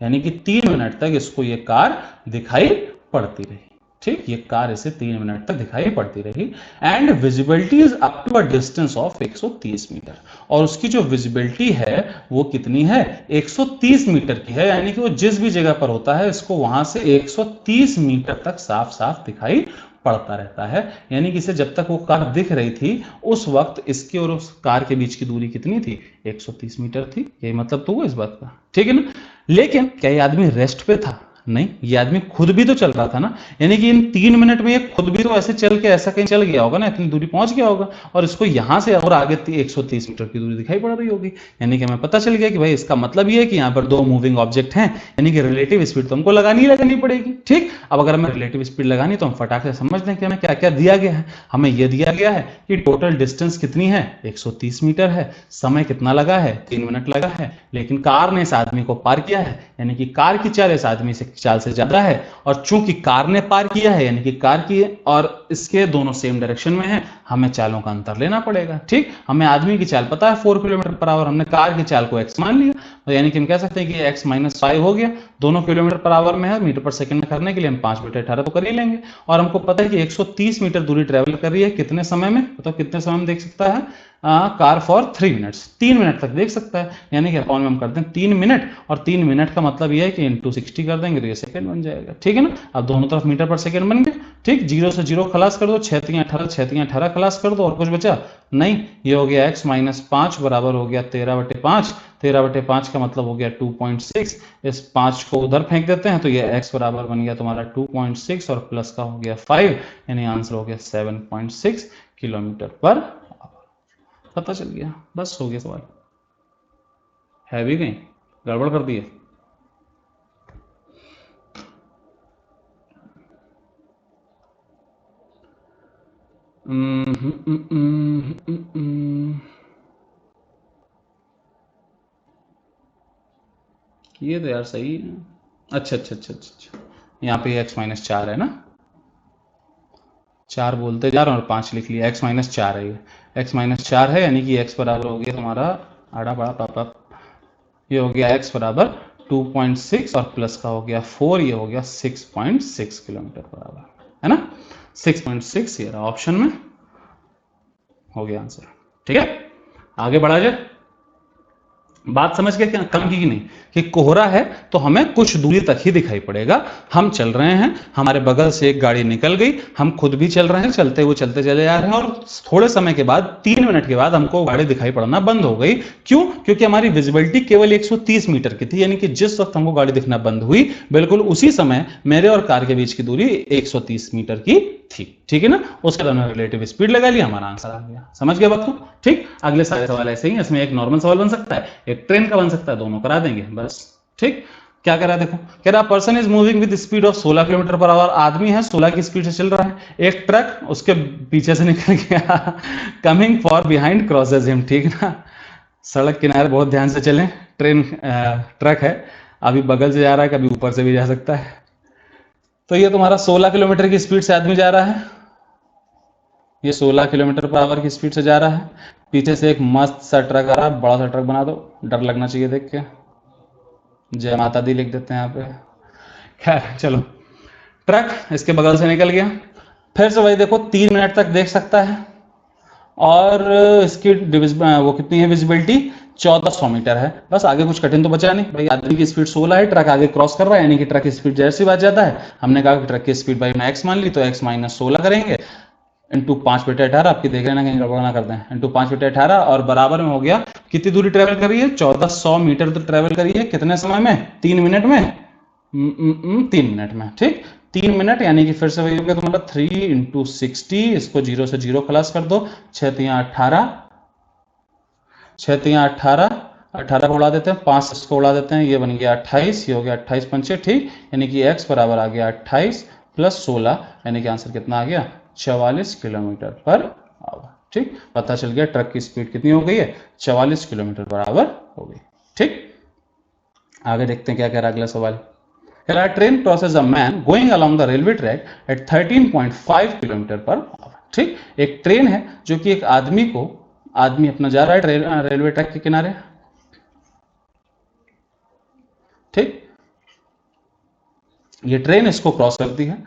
[SPEAKER 1] यानी कि 3 मिनट तक इसको ये कार दिखाई पड़ती रही। ठीक, ये कार इसे 3 मिनट तक दिखाई पड़ती रही। And visibility is up to a distance of 130 metre, और उसकी जो विजिबिलिटी है वो कितनी है? 130 मीटर की है, यानी कि वो जिस भी जगह पर होता है इसको वहां से 130 मीटर तक साफ साफ दिखाई पड़ता रहता है, यानी कि इसे जब तक वो कार दिख रही थी उस वक्त इसके और उस कार के बीच की दूरी कितनी थी, 130 मीटर थी। यही मतलब तो हुआ इस बात का, ठीक है ना। लेकिन क्या ये आदमी रेस्ट पे था? नहीं, ये आदमी खुद भी तो चल रहा था ना, यानी कि इन 3 मिनट में ये खुद भी तो ऐसे चल के ऐसा कहीं चल गया होगा ना, इतनी दूरी पहुंच गया होगा, और इसको यहां से और आगे 130 मीटर की दूरी दिखाई पड़ रही होगी। यानी कि हमें पता चल गया कि भाई इसका मतलब ये है कि यहाँ पर दो मूविंग ऑब्जेक्ट हैं, यानी कि रिलेटिव स्पीड तो हमको लगानी ही लगानी पड़ेगी। ठीक, अब अगर हमें रिलेटिव स्पीड लगानी तो हम फटाक से समझ दें कि हमें क्या क्या दिया गया है। हमें यह दिया गया है कि टोटल डिस्टेंस कितनी है, 130 मीटर है, समय कितना लगा है, 3 मिनट लगा है, लेकिन कार ने इस आदमी को पार किया है, यानी कि कार की चाल इस आदमी से चाल से ज्यादा है, और चूंकि कार ने पार किया है यानी कि कार की और इसके दोनों सेम डायरेक्शन में है, हमें चालों का अंतर लेना पड़ेगा। ठीक, हमें आदमी की चाल पता है 4 किलोमीटर पर आवर, हमने कार की चाल को x मान लिया, तो यानी कि हम कह सकते हैं कि x - 5 हो गया, दोनों किलोमीटर पर आवर में है, मीटर पर सेकंड में करने के लिए हम 5 मीटर 18 तो कर ही लेंगे, और हमको पता है कि 130 मीटर दूरी ट्रेवल कर रही है कितने समय में, मतलब कितने समय में देख सकता है कार फॉर 3 मिनट्स, 3 मिनट तक देख सकता है, यानी कि अपॉन में हम करते हैं 3 मिनट, और 3 मिनट का मतलब यह है कि इंटू 60 कर देंगे तो ये सेकंड बन जाएगा। ठीक है ना, अब दोनों तरफ मीटर पर सेकंड बन गए। ठीक, 0 से 0 खलास कर दो, 6 3 18, 6 3 18 खलास कर दो, और कुछ बचा नहीं, ये हो गया x - 5 बराबर हो गया 13/5, 13/5 का मतलब हो गया 2.6, इस 5 को उधर फेंक देते हैं तो ये x बराबर बन गया तुम्हारा 2.6 और प्लस का हो गया 5, यानी आंसर हो गया 7.6 किलोमीटर पर। पता चल गया, बस हो गया सवाल। है भी कहीं गड़बड़ कर दिए? ये तो यार सही है। अच्छा अच्छा अच्छा अच्छा अच्छा, यहाँ पे x - 4 है ना, 4 बोलते जा रहा हूँ और 5 लिख लिया, x - 4 है, ये x - 4 है, यानी कि x बराबर हो गया तुम्हारा आड़ा बड़ा पापा, ये हो गया x बराबर 2.6 और प्लस का हो गया 4, ये हो गया 6.6 किलोमीटर पर आवर, है ना, 6.6 ये रहा ऑप्शन में, हो गया आंसर। ठीक है, आगे बढ़ा जाए। बात समझ गए क्या, कम की नहीं, कि कोहरा है तो हमें कुछ दूरी तक ही दिखाई पड़ेगा, हम चल रहे हैं, हमारे बगल से एक गाड़ी निकल गई, हम खुद भी चल रहे हैं, चलते हुए चलते चले जा रहे हैं, और थोड़े समय के बाद 3 मिनट के बाद हमको गाड़ी दिखाई पड़ना बंद हो गई। क्यों? क्योंकि हमारी विजिबिलिटी केवल 130 मीटर की थी, यानी कि जिस वक्त हमको गाड़ी दिखना बंद हुई बिल्कुल उसी समय मेरे और कार के बीच की दूरी 130 मीटर की थी। ठीक है ना, उसके बाद हमने रिलेटिव स्पीड लगा लिया, हमारा आंसर आ गया। समझ गए बात को? ठीक, अगले सारे सवाल ऐसे ही, इसमें एक नॉर्मल सवाल बन सकता है, एक ट्रेन का बन सकता है, दोनों करा देंगे बस। ठीक, क्या कह रहा है देखो, कह रहा person is moving with speed of 16 kilometre per our, आदमी है 16 की स्पीड से चल रहा है, एक ट्रक उसके पीछे से निकल गया, coming for behind crosses him. ठीक ना, सड़क किनारे बहुत ध्यान से चलें, ट्रेन ट्रक है, अभी बगल से जा रहा है, कभी ऊपर से भी जा सकता है। तो ये तुम्हारा 16 किलोमीटर की स्पीड से आदमी जा रहा है, ये 16 किलोमीटर पर आवर की स्पीड से जा रहा है, पीछे से एक मस्त सा ट्रक आ रहा है, बड़ा सा ट्रक बना दो, डर लगना चाहिए देख के, जय माता दी लिख देते हैं यहाँ पे। खैर चलो, ट्रक इसके बगल से निकल गया, फिर से वही देखो 3 मिनट तक देख सकता है, और इसकी वो कितनी है विजिबिलिटी, 1400 मीटर है, बस आगे कुछ कठिन तो बचा नहीं भाई, आदमी की स्पीड 16 है, ट्रक आगे क्रॉस कर रहा है, यानी कि ट्रक की स्पीड जैसी बात जाता है, हमने कहा कि ट्रक की स्पीड भाई हमने x मान ली, तो x - 16 करेंगे इंटू 5/18, आपकी देख रहे ना कहीं गड़बड़ ना कर दें, इंटू 5/18, और बराबर में हो गया कितनी दूरी ट्रेवल करी है, 1400 मीटर तो ट्रेवल करी है कितने समय में, 3 मिनट में, 3 मिनट में। ठीक, 3 मिनट, यानी कि फिर से वही हो गया तुम्हारा 3 × 60, इसको 0 से 0 खलास कर दो, 6 3 18, 6 3 18, 18 को उड़ा देते हैं, 5 इसको उड़ा देते हैं, ये बन गया 28, ये हो गया 28 पंचे। ठीक, यानी कि x बराबर आ गया 28 + 16, यानी कि आंसर कितना आ गया, 44 किलोमीटर पर आवर। ठीक, पता चल गया ट्रक की स्पीड कितनी हो गई है, 44 किलोमीटर पर आवर हो गई। ठीक, आगे देखते हैं क्या कह रहा है अगला सवाल। कह रहा है train crosses a man going along the railway track at 13.5 kilometre per hour. ठीक, एक ट्रेन है जो कि एक आदमी अपना जा रहा है रेलवे ट्रैक के किनारे। ठीक, ये ट्रेन इसको क्रॉस करती है,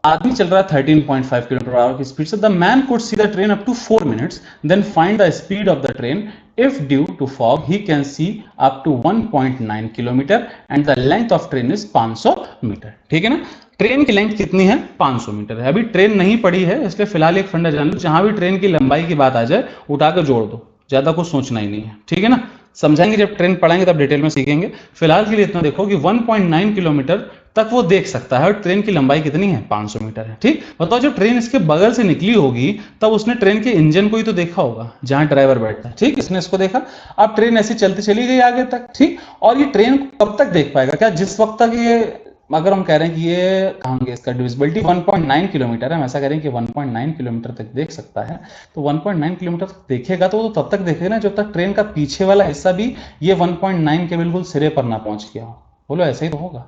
[SPEAKER 1] आदमी चल रहा है 13.5 किलोमीटर पर आवर की स्पीड से, the man could see the train up to 4 minutes, then find the speed of the train, if due to fog he can see up to 1.9 kilometre and the length of train is 500 metre. ठीक है ना, train की length कितनी है? 500 metre है। अभी train नहीं पड़ी है, इसलिए फिलहाल एक फंडा जान लो, जहां भी ट्रेन की लंबाई की बात आ जाए उठाकर जोड़ दो, ज्यादा कुछ सोचना ही नहीं है, ठीक है ना। समझाएंगे जब ट्रेन पढ़ाएंगे तब डिटेल में सीखेंगे। फिलहाल के लिए इतना देखो कि 1.9 किलोमीटर तक वो देख सकता है और ट्रेन की लंबाई कितनी है? 500 मीटर है। ठीक, बताओ जब ट्रेन इसके बगल से निकली होगी तब उसने ट्रेन के इंजन को ही तो देखा होगा जहां ड्राइवर बैठता है। ठीक, इसने इसको देखा। अब ट्रेन ऐसी चलती चली गई आगे तक। ठीक, और ये ट्रेन कब तक देख पाएगा? क्या जिस वक्त तक ये, अगर हम कह रहे हैं कि ये कहेंगे इसका डिविजिबिलिटी 1.9 किलोमीटर है, हम ऐसा करें कि 1.9 किलोमीटर तक देख सकता है, तो 1.9 किलोमीटर तक देखेगा तो वो तो तब तक देखेगा ना जब तक ट्रेन का पीछे वाला हिस्सा भी ये 1.9 के बिल्कुल सिरे पर ना पहुंच गया हो। बोलो ऐसा ही तो होगा,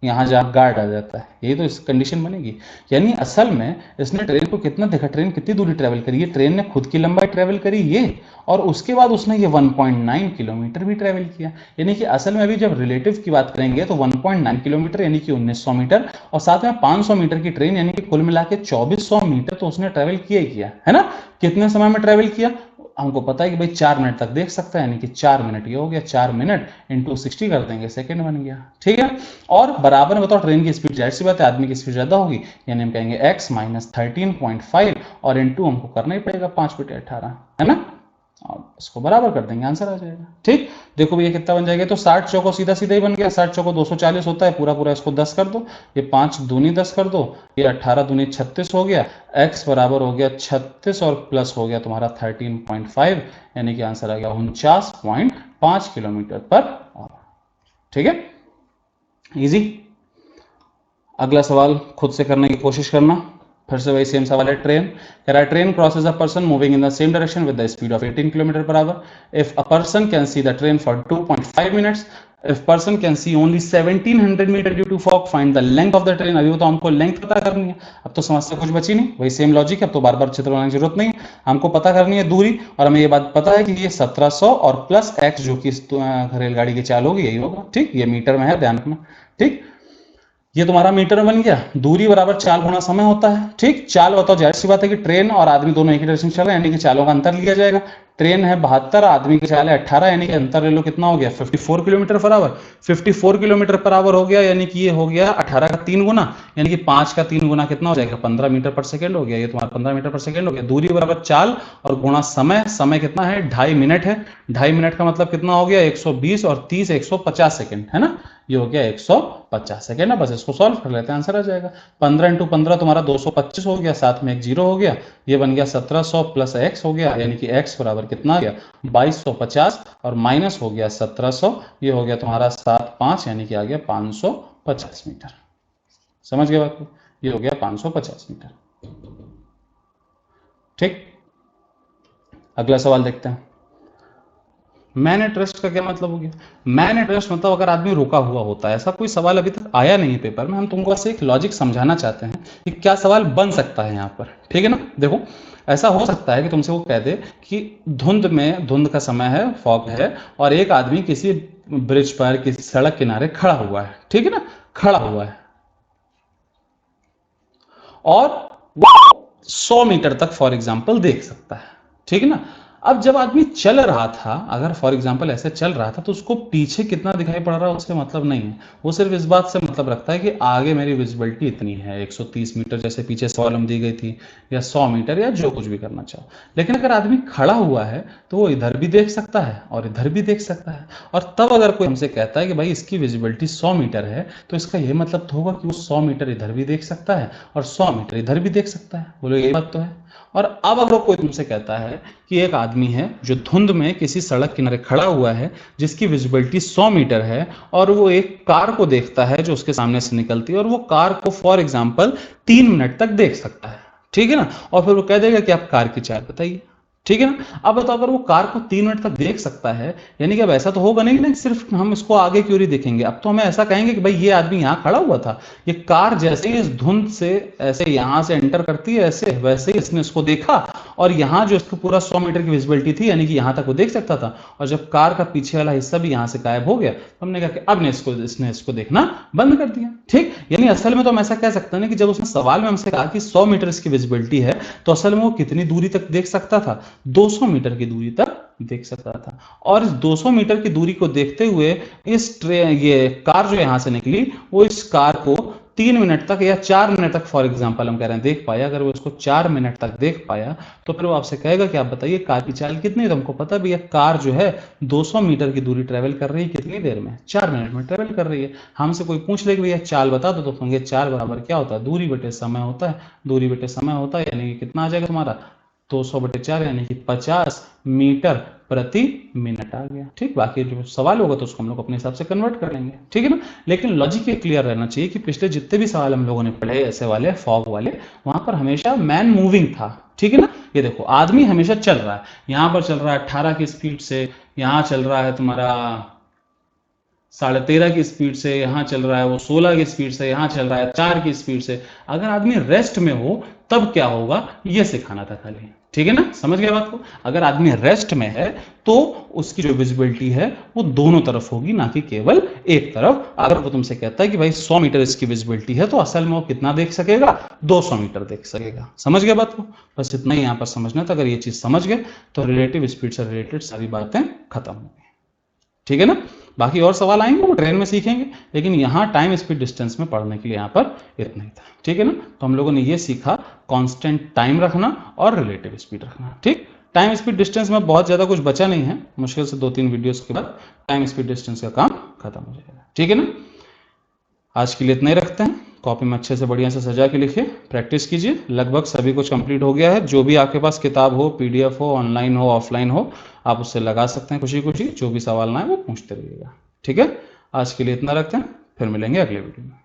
[SPEAKER 1] यहाँ जहाँ गार्ड आ जाता है, यही तो इस कंडीशन बनेगी। यानी असल में इसने ट्रेन को कितना देखा, ट्रेन कितनी दूरी ट्रेवल करी, ये ट्रेन ने खुद की लंबाई ट्रेवल करी ये, और उसके बाद उसने ये 1.9 किलोमीटर भी ट्रेवल किया। यानी कि असल में अभी जब रिलेटिव की बात करेंगे तो 1.9 किलोमीटर यानी कि 1900 मीटर, और साथ में 500 मीटर की ट्रेन यानी कि कुल मिला के 2400 मीटर तो उसने ट्रेवल किया ही किया है ना। कितने समय में ट्रेवल किया? हमको पता है कि भाई 4 मिनट तक देख सकता है, यानी कि 4 मिनट, ये हो गया 4 मिनट इंटू 60 कर देंगे, सेकंड बन गया। ठीक है, और बराबर में बताओ ट्रेन की स्पीड, जाहिर सी बात है आदमी की स्पीड ज्यादा होगी, यानी हम कहेंगे x माइनस 13.5 और इंटू हमको करना ही पड़ेगा 5/18, है ना। और इसको बराबर कर देंगे, आंसर आ जाएगा। ठीक, देखो भैया कितना बन जाएगा, तो 60 चौको सीधा सीधा ही बन गया, 60 चौको 240 होता है, पूरा पूरा इसको 10 कर दो, ये 5 दूनी 10 कर दो, ये 18 दूनी 36 हो गया, x बराबर हो गया 36 और प्लस हो गया तुम्हारा 13.5, यानी कि आंसर आ गया 49.5 किलोमीटर पर आवर। ठीक है, इजी। अगला सवाल खुद से करने की कोशिश करना, फिर से वही सेम सवाल है। ट्रेन कह रहा है, train crosses a person moving in the same direction with the speed of 18 kilometre per hour. If a person can see the train for 2.5 minutes, if person can see only 1700 metre due to fog, find the length of the train. अभी तो हमको length पता करनी है, अब तो समस्या कुछ बची नहीं, वही सेम लॉजिक है, अब तो बार बार चित्र बनाने की जरूरत नहीं है, हमको पता करनी है दूरी, और हमें ये बात पता है कि ये 1700 और प्लस x जो कि रेलगाड़ी की चाल होगी यही होगा। ठीक, ये मीटर में है, ध्यान रखना। ठीक, ये तुम्हारा मीटर में बन गया, दूरी बराबर चाल गुणा समय होता है। ठीक, चाल बताओ, जाहिर सी बात है कि ट्रेन और आदमी दोनों एक ही डायरेक्शन चल रहे हैं, यानी कि चालों का अंतर लिया जाएगा। ट्रेन है 72, आदमी की चाल है 18, यानी कि अंतर ले लो कितना हो गया 54 kilometre per our. 54 kilometre per our हो गया, यानी कि ये हो गया 18 का 3 गुना, यानी कि 5 का 3 गुना कितना हो जाएगा 15 मीटर पर सेकेंड हो गया, ये तुम्हारा 15 मीटर पर सेकेंड हो गया। दूरी बराबर चाल और गुणा समय, समय कितना है 2.5 मिनट है, 2.5 मिनट का मतलब कितना हो गया 120 और 30 150 सेकेंड, है ना, ये हो गया 150 सेकेंड ना। बस इसको सॉल्व कर लेते हैं, आंसर आ जाएगा। 15 इंटू 15 तुम्हारा 225 हो गया, साथ में एक जीरो हो गया, ये बन गया 1700 प्लस x हो गया, यानी कि x बराबर कितना आ गया 2250, और माइनस हो गया 1700, ये हो गया तुम्हारा 75, यानी कि आ गया 550 मीटर। समझ गए बात को, ये हो गया 550 मीटर। ठीक, अगला सवाल देखते हैं। मैन एट रेस्ट का क्या मतलब हो गया? मैन एट रेस्ट मतलब अगर आदमी रुका हुआ होता है, ऐसा कोई सवाल अभी तक आया नहीं है पेपर में, हम तुमको बस एक लॉजिक समझाना चाहते हैं कि क्या सवाल बन सकता है यहाँ पर। ठीक है ना, देखो ऐसा हो सकता है कि तुमसे वो कह दे कि धुंध में, धुंध का समय है, फॉग है, और एक आदमी किसी ब्रिज पर, किसी सड़क किनारे खड़ा हुआ है, ठीक है ना, खड़ा हुआ है, और वो 100 मीटर तक फॉर एग्जाम्पल देख सकता है। ठीक है ना, अब जब आदमी चल रहा था, अगर फॉर एग्जाम्पल ऐसे चल रहा था, तो उसको पीछे कितना दिखाई पड़ रहा है उससे मतलब नहीं है, वो सिर्फ इस बात से मतलब रखता है कि आगे मेरी विजिबिलिटी इतनी है, 130 मीटर जैसे पीछे कॉलम दी गई थी, या 100 मीटर, या जो कुछ भी करना चाहो। लेकिन अगर आदमी खड़ा हुआ है तो वो इधर भी देख सकता है और इधर भी देख सकता है, और तब अगर कोई हमसे कहता है कि भाई इसकी विजिबिलिटी 100 मीटर है, तो इसका यह मतलब तो होगा कि वो 100 मीटर इधर भी देख सकता है और 100 मीटर इधर भी देख सकता है। बोलो यही बात तो है। और अब अगर कोई तुमसे कहता है कि एक आदमी है जो धुंध में किसी सड़क किनारे खड़ा हुआ है, जिसकी विजिबिलिटी 100 मीटर है, और वो एक कार को देखता है जो उसके सामने से निकलती है, और वो कार को फॉर एग्जांपल 3 मिनट तक देख सकता है, ठीक है ना, और फिर वो कह देगा कि आप कार की चाल बताइए। ठीक है ना, अब बताओ अगर वो कार को 3 मिनट तक देख सकता है, यानी कि अब ऐसा तो होगा नहीं ना सिर्फ हम इसको आगे की ओर ही देखेंगे, अब तो हमें ऐसा कहेंगे कि भाई ये आदमी यहाँ खड़ा हुआ था, ये कार जैसे ही इस धुंध से ऐसे यहाँ से एंटर करती है ऐसे, वैसे ही इसने इसको देखा, और यहाँ जो इसको पूरा 100 मीटर की विजिबिलिटी थी, यानी कि यहाँ तक वो देख सकता था, और जब कार का पीछे वाला हिस्सा भी यहाँ से गायब हो गया, तो हमने कहा कि अब इसने इसको देखना बंद कर दिया। ठीक, यानी असल में तो हम ऐसा कह सकते हैं ना कि जब उसने सवाल में हमसे कहा कि 100 मीटर इसकी विजिबिलिटी है, तो असल में वो कितनी दूरी तक देख सकता था, 200 मीटर की दूरी तक देख सकता था। और इस 200 मीटर की दूरी को देखते हुए ये कार जो यहाँ से निकली, वो इस कार को 3 मिनट तक या 4 मिनट तक फॉर एग्जाम्पल हम कह रहे हैं देख पाया। अगर वो इसको 4 मिनट तक देख पाया तो फिर वो आपसे कहेगा कि आप बताइए कार की चाल कितनी है। तो हमको पता भैया कार जो है 200 मीटर की दूरी ट्रेवल कर रही है कितनी देर में, 4 मिनट में ट्रेवल कर रही है। हमसे कोई पूछ ले कि भैया चाल बता दो, तो कहेंगे चाल बराबर क्या होता है, दूरी बटे समय होता है। दूरी बटे समय होता है यानी कि कितना आ जाएगा तुम्हारा 200/4 यानी कि 50 मीटर प्रति मिनट आ गया। ठीक, बाकी जो सवाल होगा तो उसको हम लोग अपने हिसाब से कन्वर्ट कर लेंगे। ठीक है ना। लेकिन लॉजिक ये क्लियर रहना चाहिए कि पिछले जितने भी सवाल हम लोगों ने पढ़े ऐसे वाले फॉग वाले, वहां पर हमेशा मैन मूविंग था। ठीक है ना। ये देखो आदमी हमेशा चल रहा है, यहाँ पर चल रहा है 18 की स्पीड से, यहाँ चल रहा है तुम्हारा 13.5 की स्पीड से, यहाँ चल रहा है वो 16 की स्पीड से, यहाँ चल रहा है 4 की स्पीड से। अगर आदमी रेस्ट में हो तब क्या होगा ये सिखाना था खाली। ठीक है ना, समझ गए बात को। अगर आदमी रेस्ट में है तो उसकी जो विजिबिलिटी है वो दोनों तरफ होगी, ना कि केवल एक तरफ। अगर वो तुमसे कहता है कि भाई 100 मीटर इसकी विजिबिलिटी है, तो असल में वो कितना देख सकेगा, 200 मीटर देख सकेगा। समझ गए बात को। बस इतना ही यहाँ पर समझना था। अगर ये चीज समझ गए तो रिलेटिव स्पीड से रिलेटेड सारी बातें खत्म हो गई। ठीक है ना। बाकी और सवाल आएंगे वो ट्रेन में सीखेंगे, लेकिन यहाँ टाइम स्पीड डिस्टेंस में पढ़ने के लिए यहाँ पर इतना ही था। ठीक है ना। तो हम लोगों ने ये सीखा कांस्टेंट टाइम रखना और रिलेटिव स्पीड रखना। ठीक, टाइम स्पीड डिस्टेंस में बहुत ज्यादा कुछ बचा नहीं है, मुश्किल से 2-3 वीडियोस के बाद टाइम स्पीड डिस्टेंस का काम खत्म हो जाएगा। ठीक है ना। आज के लिए इतना ही रखते हैं। कॉपी में अच्छे से बढ़िया से सजा के लिखिए, प्रैक्टिस कीजिए। लगभग सभी कुछ कंप्लीट हो गया है। जो भी आपके पास किताब हो, पीडीएफ हो, ऑनलाइन हो, ऑफलाइन हो, आप उससे लगा सकते हैं खुशी खुशी। जो भी सवाल ना है वो पूछते रहिएगा। ठीक है। आज के लिए इतना रखते हैं, फिर मिलेंगे अगले वीडियो में।